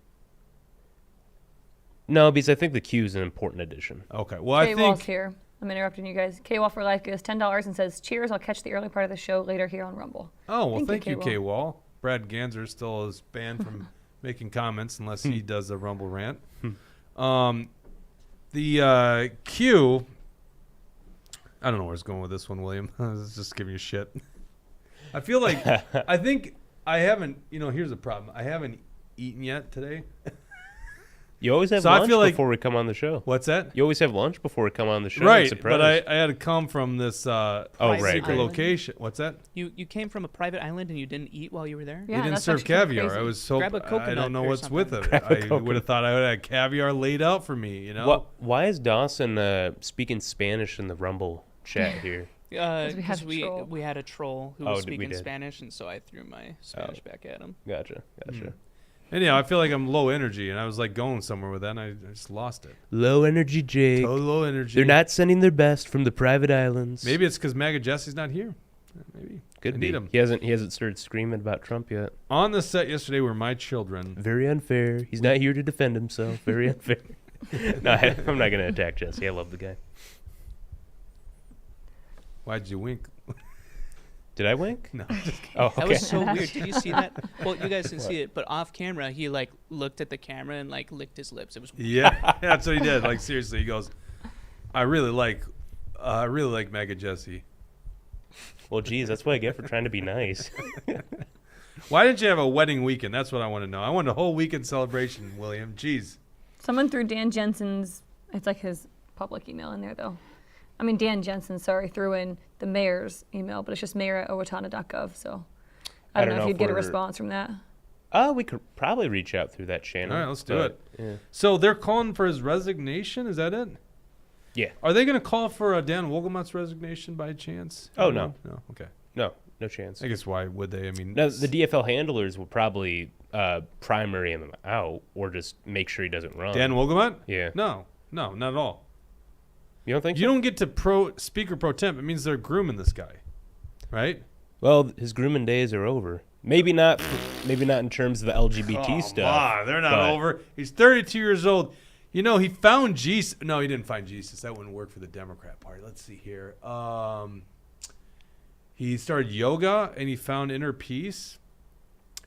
S2: No, because I think the Q is an important addition.
S1: Okay. Well, I
S3: K-Wall's
S1: think
S3: here. I'm interrupting you guys. K-Wall for Life gives $10 and says, cheers, I'll catch the early part of the show later here on Rumble.
S1: Oh, well,
S3: Thank you,
S1: thank you, K-Wall. Brad Ganser still is banned from making comments unless he does a Rumble rant. The Q, I don't know where it's going with this one, William. I was just giving you shit. I feel like, I think I haven't, here's the problem. I haven't eaten yet today.
S2: You always have
S1: So I
S2: lunch
S1: feel like-
S2: before we come on the show.
S1: What's that?
S2: You always have lunch before we come on the show.
S1: Right,
S2: It's a
S1: but
S2: surprise.
S1: I had to come from this
S2: right.
S1: secret
S4: Island.
S1: location. What's that?
S4: You came from a private island and you didn't eat while you were there?
S3: Yeah,
S1: They didn't
S3: that's
S1: serve
S3: actually kinda
S1: caviar.
S3: crazy.
S1: I was so
S4: Grab a
S1: I
S4: coconut
S1: don't know
S4: or
S1: what's with
S4: something.
S1: it.
S2: Grab a
S1: I would have
S2: coconut.
S1: thought I would have caviar laid out for me.
S2: Why is Dawson speaking Spanish in the Rumble chat here?
S3: we had a
S4: Because
S3: troll.
S4: we had a troll who
S2: Oh,
S4: was
S2: we
S4: speaking
S2: did.
S4: Spanish, and so I threw my Spanish back at him.
S2: Gotcha.
S1: Anyhow, I feel like I'm low energy, and I was like going somewhere with that, and I just lost it.
S2: Low energy, Jake.
S1: Total low energy.
S2: They're not sending their best from the private islands.
S1: Maybe it's because MAGA Jesse's not here. Maybe.
S2: Could
S1: I
S2: be.
S1: need him.
S2: He hasn't started screaming about Trump yet.
S1: On the set yesterday were my children.
S2: Very unfair. He's not here to defend himself. Very unfair. No, I'm not gonna attack Jesse. I love the guy.
S1: Why'd you wink?
S2: Did I wink?
S1: No.
S2: Oh,
S4: That
S2: okay.
S4: was so weird. Did you see that? Well, you guys didn't see it, but off camera, he looked at the camera and licked his lips. It was
S1: Yeah, that's what he did. Like seriously, he goes, "I really like MAGA Jesse."
S2: Well, geez, that's what I get for trying to be nice.
S1: Why didn't you have a wedding weekend? That's what I want to know. I want a whole weekend celebration, William. Jeez.
S3: Someone threw Dan Jensen's, it's like his public email in there, though. I mean, Dan Jensen, sorry, threw in the mayor's email, but it's just mayor@owatonna.gov, so I don't know if you'd get a response from that.
S2: We could probably reach out through that channel.
S1: All right, let's do it.
S2: Yeah.
S1: So they're calling for his resignation? Is that it?
S2: Yeah.
S1: Are they going to call for Dan Wogelmott's resignation by chance?
S2: Oh, no.
S1: No, okay.
S2: No chance.
S1: I guess why would they? I mean,
S2: No, the DFL handlers will probably primary him out or just make sure he doesn't run.
S1: Dan Wogelmott?
S2: Yeah.
S1: No, not at all.
S2: You don't think
S1: You
S2: so?
S1: don't get to speaker pro temp. It means they're grooming this guy, right?
S2: Well, his grooming days are over. Maybe not in terms of the LGBT stuff.
S1: They're not
S2: but-
S1: over. He's 32 years old. You know, he found Jesus. No, he didn't find Jesus. That wouldn't work for the Democrat Party. Let's see here. He started yoga and he found inner peace.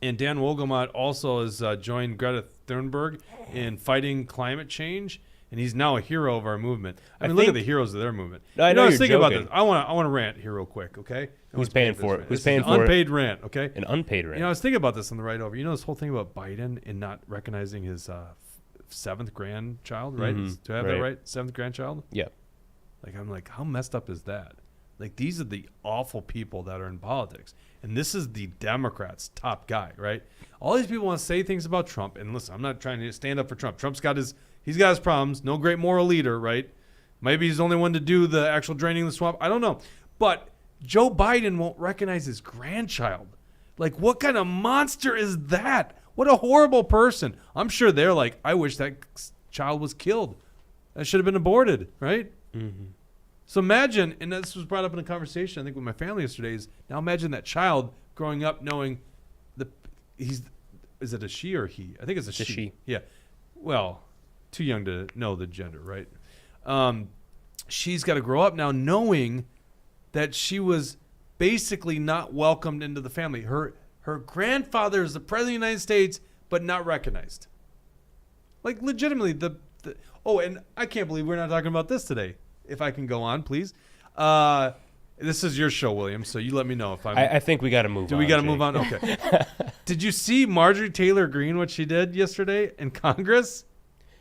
S1: And Dan Wogelmott also has joined Greta Thunberg in fighting climate change. And he's now a hero of our movement. I mean, look at the heroes of their movement.
S2: No, I know
S1: I was
S2: you're
S1: thinking about
S2: joking.
S1: this. I want to rant here real quick, okay?
S2: Who's paying for it? Who's
S1: This
S2: paying
S1: is an
S2: for it?
S1: unpaid rant, okay?
S2: An unpaid rent.
S1: You know, I was thinking about this on the ride over. You know this whole thing about Biden and not recognizing his seventh grandchild, right?
S2: Mhm,
S1: Do I have that
S2: right.
S1: right? Seventh grandchild?
S2: Yeah.
S1: I'm like, how messed up is that? Like, these are the awful people that are in politics. And this is the Democrats' top guy, right? All these people want to say things about Trump. And listen, I'm not trying to stand up for Trump. Trump's got his problems. No great moral leader, right? Maybe he's the only one to do the actual draining the swamp. I don't know. But Joe Biden won't recognize his grandchild. Like, what kind of monster is that? What a horrible person. I'm sure they're like, I wish that child was killed. That should have been aborted, right?
S2: Mm-hmm.
S1: So imagine, and this was brought up in a conversation I think with my family yesterday, is now imagine that child growing up knowing is it a she or he? I think it's a she. Yeah. Well, too young to know the gender, right? She's got to grow up now knowing that she was basically not welcomed into the family. Her grandfather is the president of the United States, but not recognized. Like, legitimately, and I can't believe we're not talking about this today. If I can go on, please. This is your show, William, so you let me know if
S2: I think we got to move on.
S1: Do we got to
S2: Jake.
S1: move on? Okay. Did you see Marjorie Taylor Greene, what she did yesterday in Congress?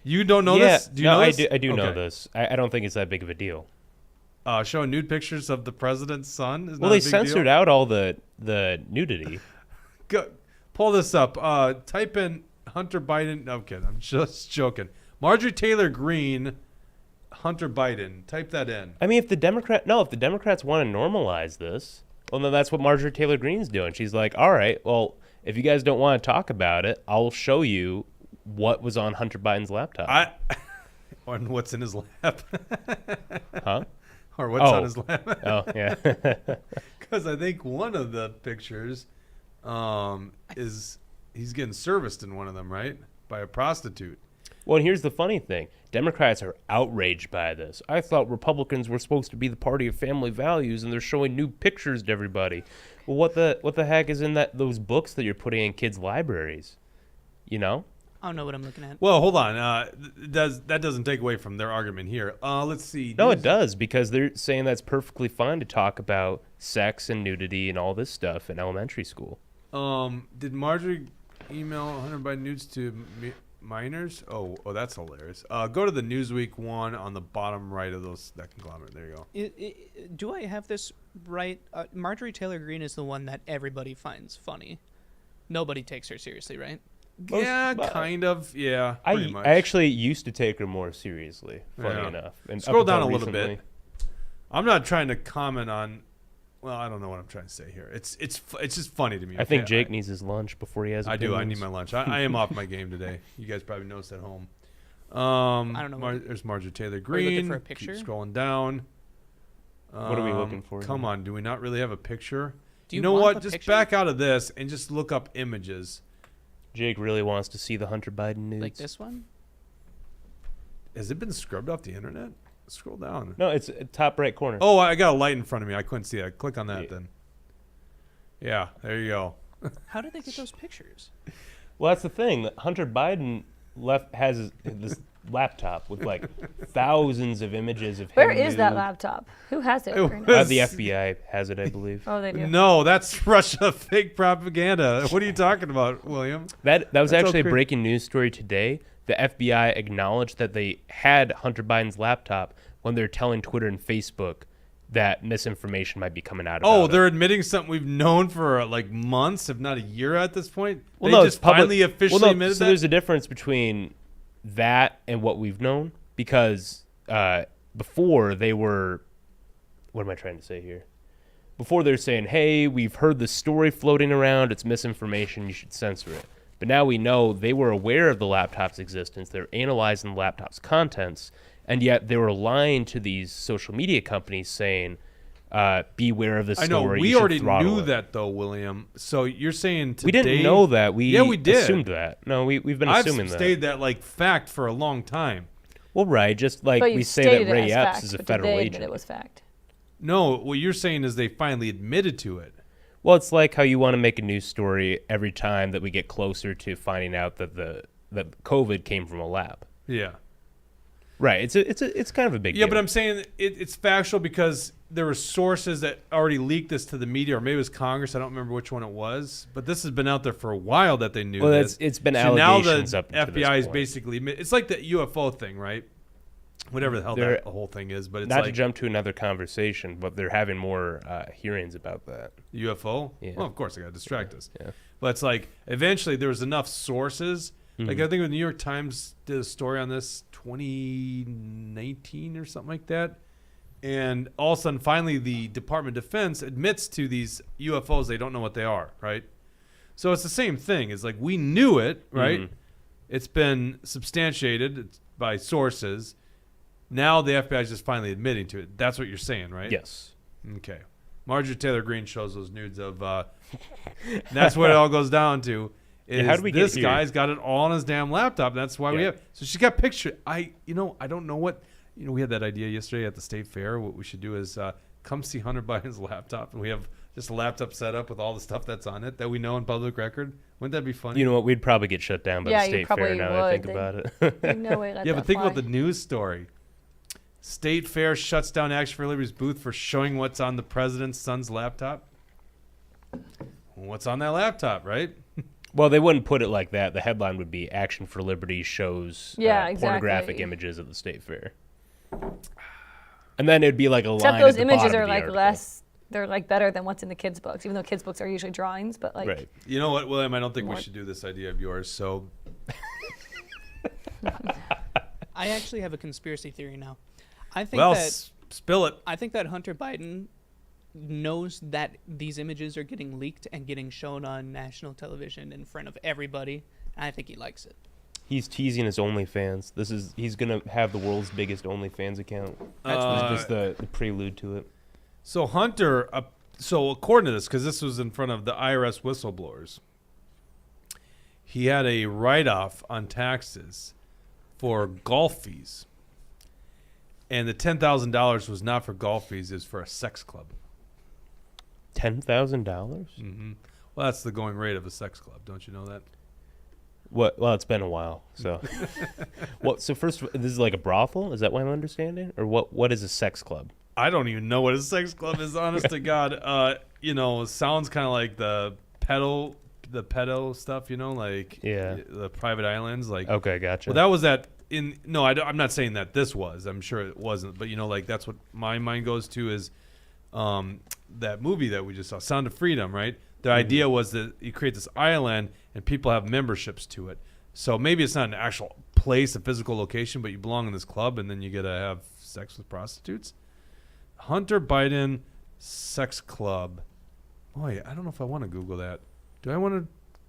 S1: You don't know this? Do you know this?
S2: I do know
S1: Okay.
S2: this. I don't think it's that big of a deal.
S1: Showing nude pictures of the president's son is
S2: Well,
S1: not
S2: they
S1: a big
S2: censored
S1: deal?
S2: out all the nudity.
S1: Go, pull this up. Type in Hunter Biden. No, I'm kidding. I'm just joking. Marjorie Taylor Greene, Hunter Biden. Type that in.
S2: I mean, if the Democrats want to normalize this, well, then that's what Marjorie Taylor Greene's doing. She's like, all right, well, if you guys don't want to talk about it, I'll show you what was on Hunter Biden's laptop.
S1: Or what's in his lap.
S2: Huh?
S1: Or what's on his lap.
S2: Oh, yeah.
S1: Because I think one of the pictures is he's getting serviced in one of them, right? By a prostitute.
S2: Well, and here's the funny thing. Democrats are outraged by this. I thought Republicans were supposed to be the party of family values, and they're showing new pictures to everybody. Well, what the heck is in those books that you're putting in kids' libraries? You know?
S4: I don't know what I'm looking at.
S1: Well, hold on. That doesn't take away from their argument here. Let's see.
S2: No, it does, because they're saying that's perfectly fine to talk about sex and nudity and all this stuff in elementary school.
S1: Did Marjorie email Hunter Biden nudes to minors? Oh, that's hilarious. Go to the Newsweek one on the bottom right of that conglomerate. There you go.
S4: Do I have this right? Marjorie Taylor Greene is the one that everybody finds funny. Nobody takes her seriously, right?
S1: Yeah, kind of. Yeah, pretty much.
S2: I actually used to take her more seriously, funny
S1: Yeah.
S2: enough. And
S1: Scroll
S2: up
S1: down a
S2: until
S1: little
S2: recently-
S1: bit. I'm not trying to comment on. Well, I don't know what I'm trying to say here. It's just funny to me.
S2: I think
S1: okay?
S2: Jake needs his lunch before he has
S1: I do. I need
S2: opinions.
S1: my lunch. I am off my game today. You guys probably noticed at home.
S4: I don't know.
S1: There's Marjorie Taylor
S4: Are you
S1: Greene.
S4: looking for a picture?
S1: Keep scrolling down.
S2: What are we looking for
S1: Come
S2: here?
S1: on. Do we not really have a picture?
S4: Do
S1: you
S4: you
S1: know
S4: want
S1: what?
S4: the
S1: Just
S4: picture?
S1: back out of this and just look up images.
S2: Jake really wants to see the Hunter Biden nudes.
S4: Like this one?
S1: Has it been scrubbed off the internet? Scroll down.
S2: No, it's top right corner.
S1: Oh, I got a light in front of me. I couldn't see it. Click on that
S2: Yeah.
S1: then. Yeah, there you go.
S4: How did they get those pictures?
S2: Well, that's the thing. Hunter Biden has this laptop with like thousands of images of him.
S3: Where is that
S2: nude.
S3: laptop? Who has it?
S1: It
S3: right now?
S1: was-
S2: The FBI has it, I believe.
S3: Oh, they do.
S1: No, that's Russia fake propaganda. What are you talking about, William?
S2: That was
S1: That's
S2: actually
S1: all
S2: a breaking news story today. The FBI acknowledged that they had Hunter Biden's laptop when they're telling Twitter and Facebook that misinformation might be coming out about
S1: Oh,
S2: it.
S1: they're admitting something we've known for like months, if not a year at this point.
S2: Well,
S1: They
S2: no,
S1: just
S2: it's public-
S1: finally officially
S2: well, no,
S1: admitted
S2: so
S1: that.
S2: there's a difference between that and what we've known because before they were, what am I trying to say here? Before they're saying, hey, we've heard the story floating around, it's misinformation, you should censor it. But now we know they were aware of the laptop's existence, they're analyzing the laptop's contents, and yet they were lying to these social media companies saying, beware of this
S1: I
S2: story.
S1: know.
S2: you
S1: We
S2: should
S1: already
S2: throttle
S1: knew
S2: it."
S1: that, though, William. So you're saying today...
S2: We didn't know that.
S1: Yeah, we did.
S2: assumed that. No, we've been
S1: I've
S2: assuming that.
S1: stayed that like fact for a long time.
S2: Well, right, just like
S3: But you
S2: we say
S3: stated
S2: that Ray
S3: it as
S2: Epps
S3: fact,
S2: is a
S3: but did
S2: federal
S3: they admit
S2: agent.
S3: it was fact?
S1: No, what you're saying is they finally admitted to it.
S2: Well, it's like how you want to make a news story every time that we get closer to finding out that that COVID came from a lab.
S1: Yeah.
S2: Right. It's kind of a big
S1: Yeah,
S2: deal.
S1: but I'm saying it's factual because there were sources that already leaked this to the media, or maybe it was Congress. I don't remember which one it was, but this has been out there for a while that they knew
S2: Well,
S1: this.
S2: it's been
S1: So now the
S2: allegations up to this
S1: FBI is
S2: point.
S1: basically it's like the UFO thing, right? Whatever the hell
S2: They're-
S1: that whole thing is, but it's
S2: Not
S1: like
S2: to jump to another conversation, but they're having more hearings about that.
S1: UFO.
S2: Yeah.
S1: Well, of course, I got to distract us.
S2: Yeah.
S1: But it's like eventually there was enough sources. Like I think the New York Times did a story on this 2019 or something like that. And all of a sudden, finally, the Department of Defense admits to these UFOs they don't know what they are, right? So it's the same thing. It's like we knew it, right?
S2: Mhm.
S1: It's been substantiated by sources. Now the FBI is just finally admitting to it. That's what you're saying, right?
S2: Yes.
S1: Okay. Marjorie Taylor Greene shows those nudes of. That's what it all goes down to. Is
S2: how did we get
S1: this
S2: here?
S1: guy's got it all on his damn laptop. That's why we
S2: Yeah.
S1: have. So she's got picture. I don't know what. We had that idea yesterday at the state fair. What we should do is come see Hunter Biden's laptop, and we have just a laptop set up with all the stuff that's on it that we know in public record. Wouldn't that be funny?
S2: You know what? We'd probably get shut down by
S3: Yeah,
S2: the
S3: you
S2: state fair
S3: probably
S2: now that I think
S3: would.
S2: about it.
S3: No way. Let
S1: Yeah,
S3: that
S1: but think about
S3: fly.
S1: the news story. State fair shuts down Action for Liberty's booth for showing what's on the president's son's laptop. What's on that laptop, right?
S2: Well, they wouldn't put it like that. The headline would be Action for Liberty shows
S3: Yeah,
S2: pornographic
S3: exactly.
S2: images at the state fair. And then it'd be like a
S3: Except
S2: line
S3: those
S2: at the
S3: images
S2: bottom
S3: are
S2: of the
S3: like
S2: article.
S3: less. They're like better than what's in the kids' books, even though kids' books are usually drawings. But like,
S2: Right.
S1: You know what, William? I don't think we
S3: More-
S1: should do this idea of yours. So
S4: I actually have a conspiracy theory now. I think
S1: well,
S4: that
S1: spill it.
S4: I think that Hunter Biden knows that these images are getting leaked and getting shown on national television in front of everybody. And I think he likes it.
S2: He's teasing his OnlyFans. He's gonna have the world's biggest OnlyFans account. That's just the prelude to it.
S1: So Hunter, so according to this, because this was in front of the IRS whistleblowers, he had a write-off on taxes for golf fees, and the $10,000 was not for golf fees; it was for a sex club.
S2: $10,000?
S1: Mm-hmm. Well, that's the going rate of a sex club. Don't you know that?
S2: What? Well, it's been a while. So, So first, this is like a brothel. Is that what I'm understanding, or what? What is a sex club?
S1: I don't even know what a sex club is. Honest to God, it sounds kind of like the pedo stuff. Like
S2: Yeah.
S1: the private islands. Like
S2: Okay, gotcha.
S1: well, that was that in. No, I'm not saying that this was. I'm sure it wasn't. But like that's what my mind goes to is, that movie that we just saw, Sound of Freedom. Right. The idea was that you create this island and people have memberships to it. So maybe it's not an actual place, a physical location, but you belong in this club and then you get to have sex with prostitutes. Hunter Biden sex club. Boy, I don't know if I want to Google that. Do I want to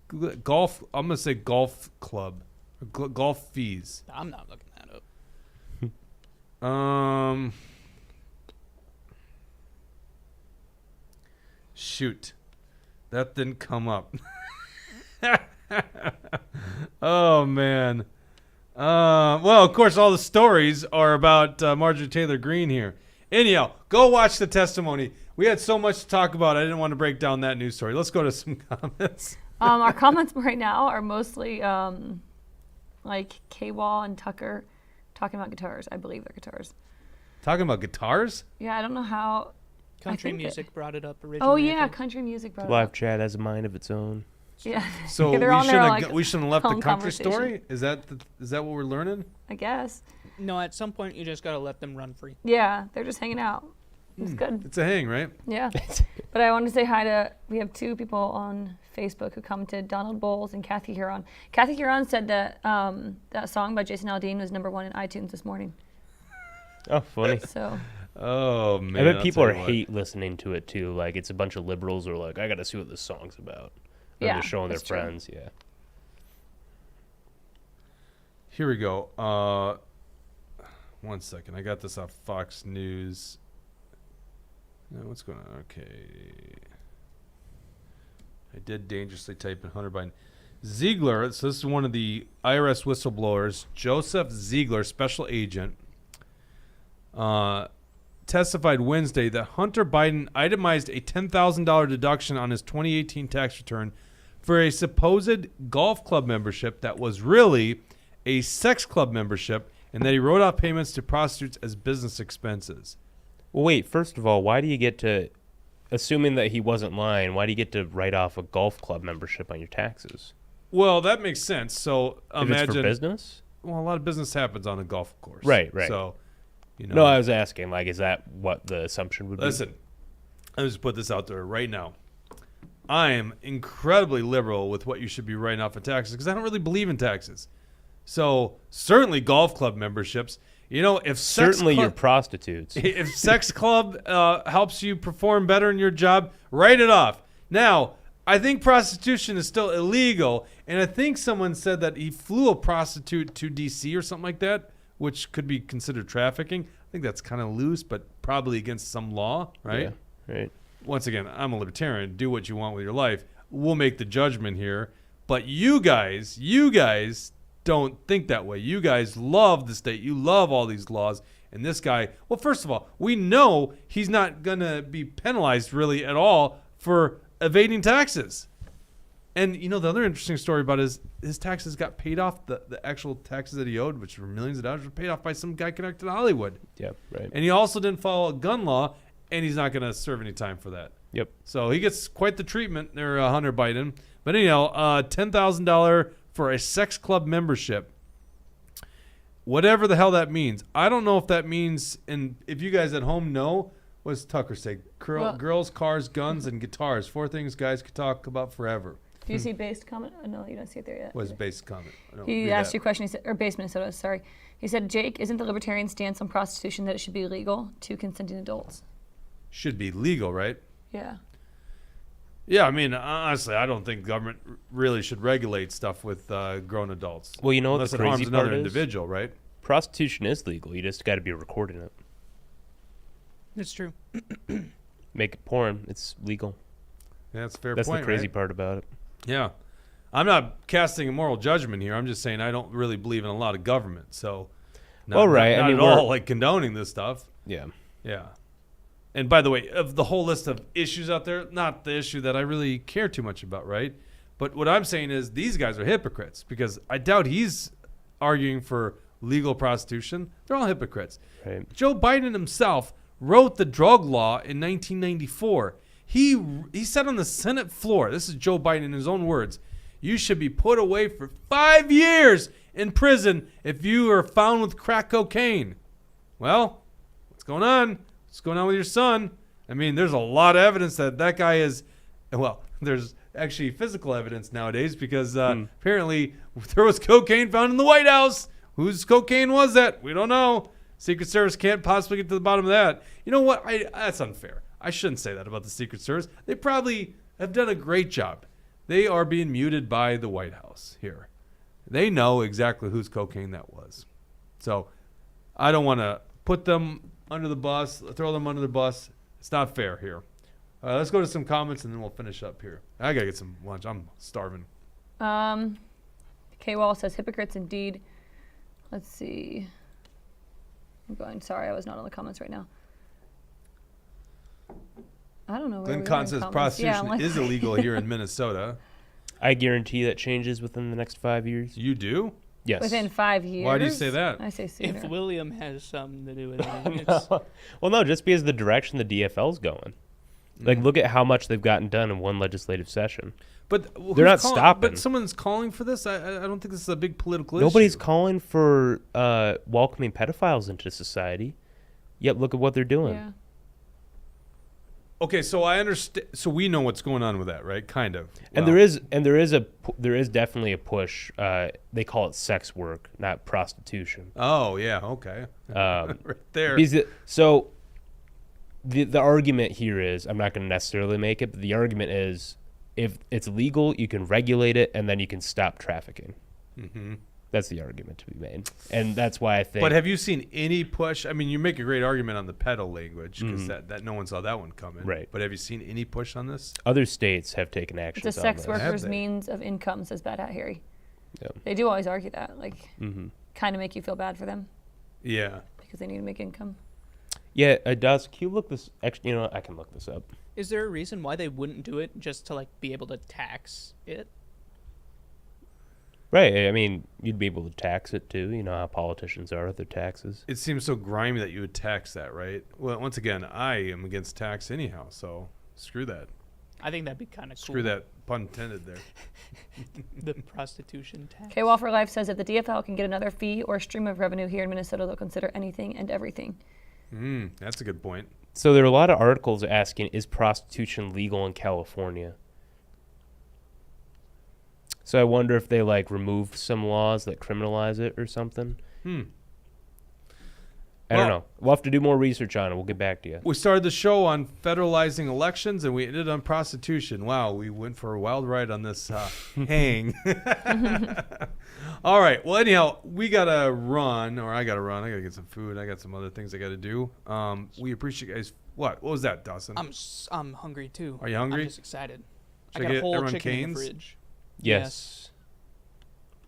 S1: Google that? Golf? I'm going to say golf club. Or golf fees.
S4: I'm not looking that up.
S1: Shoot. That didn't come up. Oh, man. Well, of course, all the stories are about Marjorie Taylor Greene here. Anyhow, go watch the testimony. We had so much to talk about. I didn't want to break down that news story. Let's go to some comments.
S3: our comments right now are mostly like K-Wall and Tucker talking about guitars. I believe they're guitars.
S1: Talking about guitars?
S3: Yeah, I don't know how.
S4: Country
S3: think
S4: music brought it up originally.
S3: Oh
S4: I
S3: yeah,
S4: think.
S3: country music brought it
S2: Live
S3: up.
S2: chat has a mind of its own.
S3: Yeah.
S1: So
S3: Yeah, they're on their, like,
S1: we shouldn't have left the
S3: home
S1: country
S3: conversation.
S1: story? Is that what we're learning?
S3: I guess.
S4: No, at some point you just gotta let them run free.
S3: Yeah, they're just hanging out. It's good.
S1: It's a hang, right?
S3: Yeah. But I wanted to say hi to, we have 2 people on Facebook who commented, Donald Bowles and Kathy Huron. Kathy Huron said that that song by Jason Aldean was #1 in iTunes this morning.
S2: Oh, funny.
S3: So,
S1: Oh man.
S2: I bet
S1: I'll
S2: people
S1: tell
S2: are
S1: you what.
S2: hate listening to it too. Like it's a bunch of liberals who are like, I got to see what this song's about. And
S3: Yeah,
S2: they're showing their
S3: that's true.
S2: friends. Yeah.
S1: Here we go. 1 second. I got this off Fox News. No, what's going on? Okay. I did dangerously type in Hunter Biden. Ziegler, so this is one of the IRS whistleblowers, Joseph Ziegler, special agent, testified Wednesday that Hunter Biden itemized a $10,000 deduction on his 2018 tax return for a supposed golf club membership that was really a sex club membership, and that he wrote off payments to prostitutes as business expenses.
S2: Well, wait. First of all, why do you get to, assuming that he wasn't lying, why do you get to write off a golf club membership on your taxes?
S1: Well, that makes sense. So
S2: If
S1: imagine,
S2: it's for business?
S1: well, a lot of business happens on a golf course,
S2: Right, right.
S1: So, you know,
S2: No, I was asking. Like, is that what the assumption would
S1: listen. Let me just put this out there right now. I am incredibly liberal with what you should be writing off in taxes because I don't really believe in taxes. So certainly golf club memberships. You know, if
S2: be? Certainly
S1: sex
S2: your prostitutes.
S1: if sex club helps you perform better in your job, write it off. Now, I think prostitution is still illegal, and I think someone said that he flew a prostitute to D.C. or something like that, which could be considered trafficking. I think that's kind of loose, but probably against some law, right?
S2: Yeah, right.
S1: Once again, I'm a libertarian. Do what you want with your life. We'll make the judgment here. But you guys don't think that way. You guys love the state. You love all these laws. And this guy, well, first of all, we know he's not going to be penalized really at all for evading taxes. And, you know, the other interesting story about his taxes got paid off. The actual taxes that he owed, which were millions of dollars, were paid off by some guy connected to Hollywood.
S2: Yeah, right.
S1: And he also didn't follow a gun law, and he's not going to serve any time for that.
S2: Yep.
S1: So he gets quite the treatment there, Hunter Biden. But anyhow, $10,000 for a sex club membership. Whatever the hell that means. I don't know if that means, and if you guys at home know, what does Tucker say? Girls, cars, guns, and guitars. 4 things guys could talk about forever.
S3: do you see based comment? Oh, no, you don't see it there yet.
S1: What is basic comment? I don't
S3: He
S1: read
S3: asked
S1: that.
S3: you a question. He said, or Base Minnesota, sorry. He said, Jake, isn't the libertarian stance on prostitution that it should be legal to consenting adults?
S1: Should be legal, right?
S3: Yeah.
S1: Yeah, I mean, honestly, I don't think government really should regulate stuff with grown adults.
S2: Well, you know what
S1: Unless
S2: the
S1: it harms
S2: crazy
S1: another
S2: part is?
S1: individual, right?
S2: Prostitution is legal. You just got to be recording it.
S4: It's true.
S2: Make it porn. It's legal.
S1: Yeah, that's a fair
S2: That's
S1: point,
S2: the crazy
S1: right?
S2: part about it.
S1: Yeah. I'm not casting a moral judgment here. I'm just saying I don't really believe in a lot of government. So, not,
S2: Well, right.
S1: not
S2: I mean,
S1: at all
S2: we're-
S1: like condoning this stuff.
S2: Yeah.
S1: Yeah. And by the way, of the whole list of issues out there, not the issue that I really care too much about, right? But what I'm saying is these guys are hypocrites because I doubt he's arguing for legal prostitution. They're all hypocrites.
S2: Right.
S1: Joe Biden himself wrote the drug law in 1994. He said on the Senate floor, this is Joe Biden in his own words, you should be put away for 5 years in prison if you are found with crack cocaine. Well, what's going on? What's going on with your son? I mean, there's a lot of evidence that guy is, well, there's actually physical evidence nowadays because apparently there was cocaine found in the White House. Whose cocaine was that? We don't know. Secret Service can't possibly get to the bottom of that. You know what? That's unfair. I shouldn't say that about the Secret Service. They probably have done a great job. They are being muted by the White House here. They know exactly whose cocaine that was. So I don't want to put them under the bus, throw them under the bus. It's not fair here. Let's go to some comments and then we'll finish up here. I got to get some lunch. I'm starving.
S3: K-Wall says, hypocrites indeed. Let's see. I'm going. Sorry, I was not on the comments right now. I don't know.
S1: Glenn Kahn says prostitution is illegal here in Minnesota.
S2: I guarantee that changes within the next 5 years.
S1: You do?
S2: Yes.
S3: Within 5 years.
S1: Why do you say that?
S3: I say sooner.
S4: If William has something to do with it, it's,
S2: Well, no, just because the direction the DFL's going. Like, look at how much they've gotten done in one legislative session.
S1: But
S2: They're not
S1: calling,
S2: stopping.
S1: But someone's calling for this. I don't think this is a big political
S2: Nobody's
S1: issue.
S2: calling for welcoming pedophiles into society. Yet look at what they're doing.
S3: Yeah.
S1: Okay, so I understand. So we know what's going on with that, right? Kind of.
S2: And
S1: Well,
S2: there is definitely a push. They call it sex work, not prostitution.
S1: Oh yeah. Okay.
S2: Um,
S1: right there.
S2: So the argument here is, I'm not going to necessarily make it, but the argument is, if it's legal, you can regulate it, and then you can stop trafficking.
S1: Mm-hmm.
S2: That's the argument to be made, and that's why I think.
S1: But have you seen any push? I mean, you make a great argument on the pedo language because
S2: Mm-hmm.
S1: that no one saw that one coming.
S2: Right.
S1: But have you seen any push on this?
S2: other states have taken action.
S3: It's a sex
S1: Have
S3: worker's
S1: they?
S3: means of income, says Bad Hat Harry.
S2: Yeah.
S3: They do always argue that, like,
S2: Mm-hmm.
S3: kind of make you feel bad for them
S1: Yeah.
S3: because they need to make income.
S2: Yeah, it does. Can you look this? Actually, I can look this up.
S4: is there a reason why they wouldn't do it just to like be able to tax it?
S2: Right. I mean, you'd be able to tax it too. You know how politicians are with their taxes.
S1: It seems so grimy that you would tax that, right? Well, once again, I am against tax anyhow, so screw that.
S4: I think that'd be kind of cool.
S1: Screw that pun intended there.
S4: The prostitution tax.
S3: Okay, Wall for Life says if the DFL can get another fee or stream of revenue here in Minnesota, they'll consider anything and everything.
S1: That's a good point.
S2: So there are a lot of articles asking, is prostitution legal in California? So I wonder if they like remove some laws that criminalize it or something. I don't know. We'll have to do more research on it. We'll get back to you.
S1: We started the show on federalizing elections, and we ended on prostitution. Wow, we went for a wild ride on this hang. All right. Well, anyhow, we got to run, or I got to run. I got to get some food. I got some other things I got to do. We appreciate you guys. What was that, Dawson?
S4: I'm hungry too.
S1: Are you hungry?
S4: I'm just excited.
S1: Should
S4: I
S1: I
S4: got a
S1: get
S4: whole
S1: everyone
S4: chicken in
S1: Cane's?
S4: the fridge.
S2: Yes.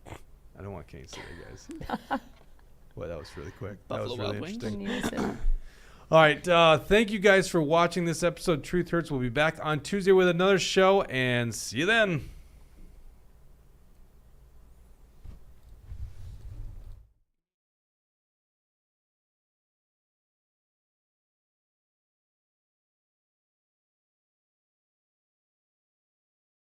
S1: I don't want Cane's today, guys. Boy, that was really quick.
S4: Buffalo
S1: that was really
S4: Wild Wings?
S1: interesting.
S3: In unison.
S1: All right. Thank you guys for watching this episode. Truth Hurts. We'll be back on Tuesday with another show, and see you then.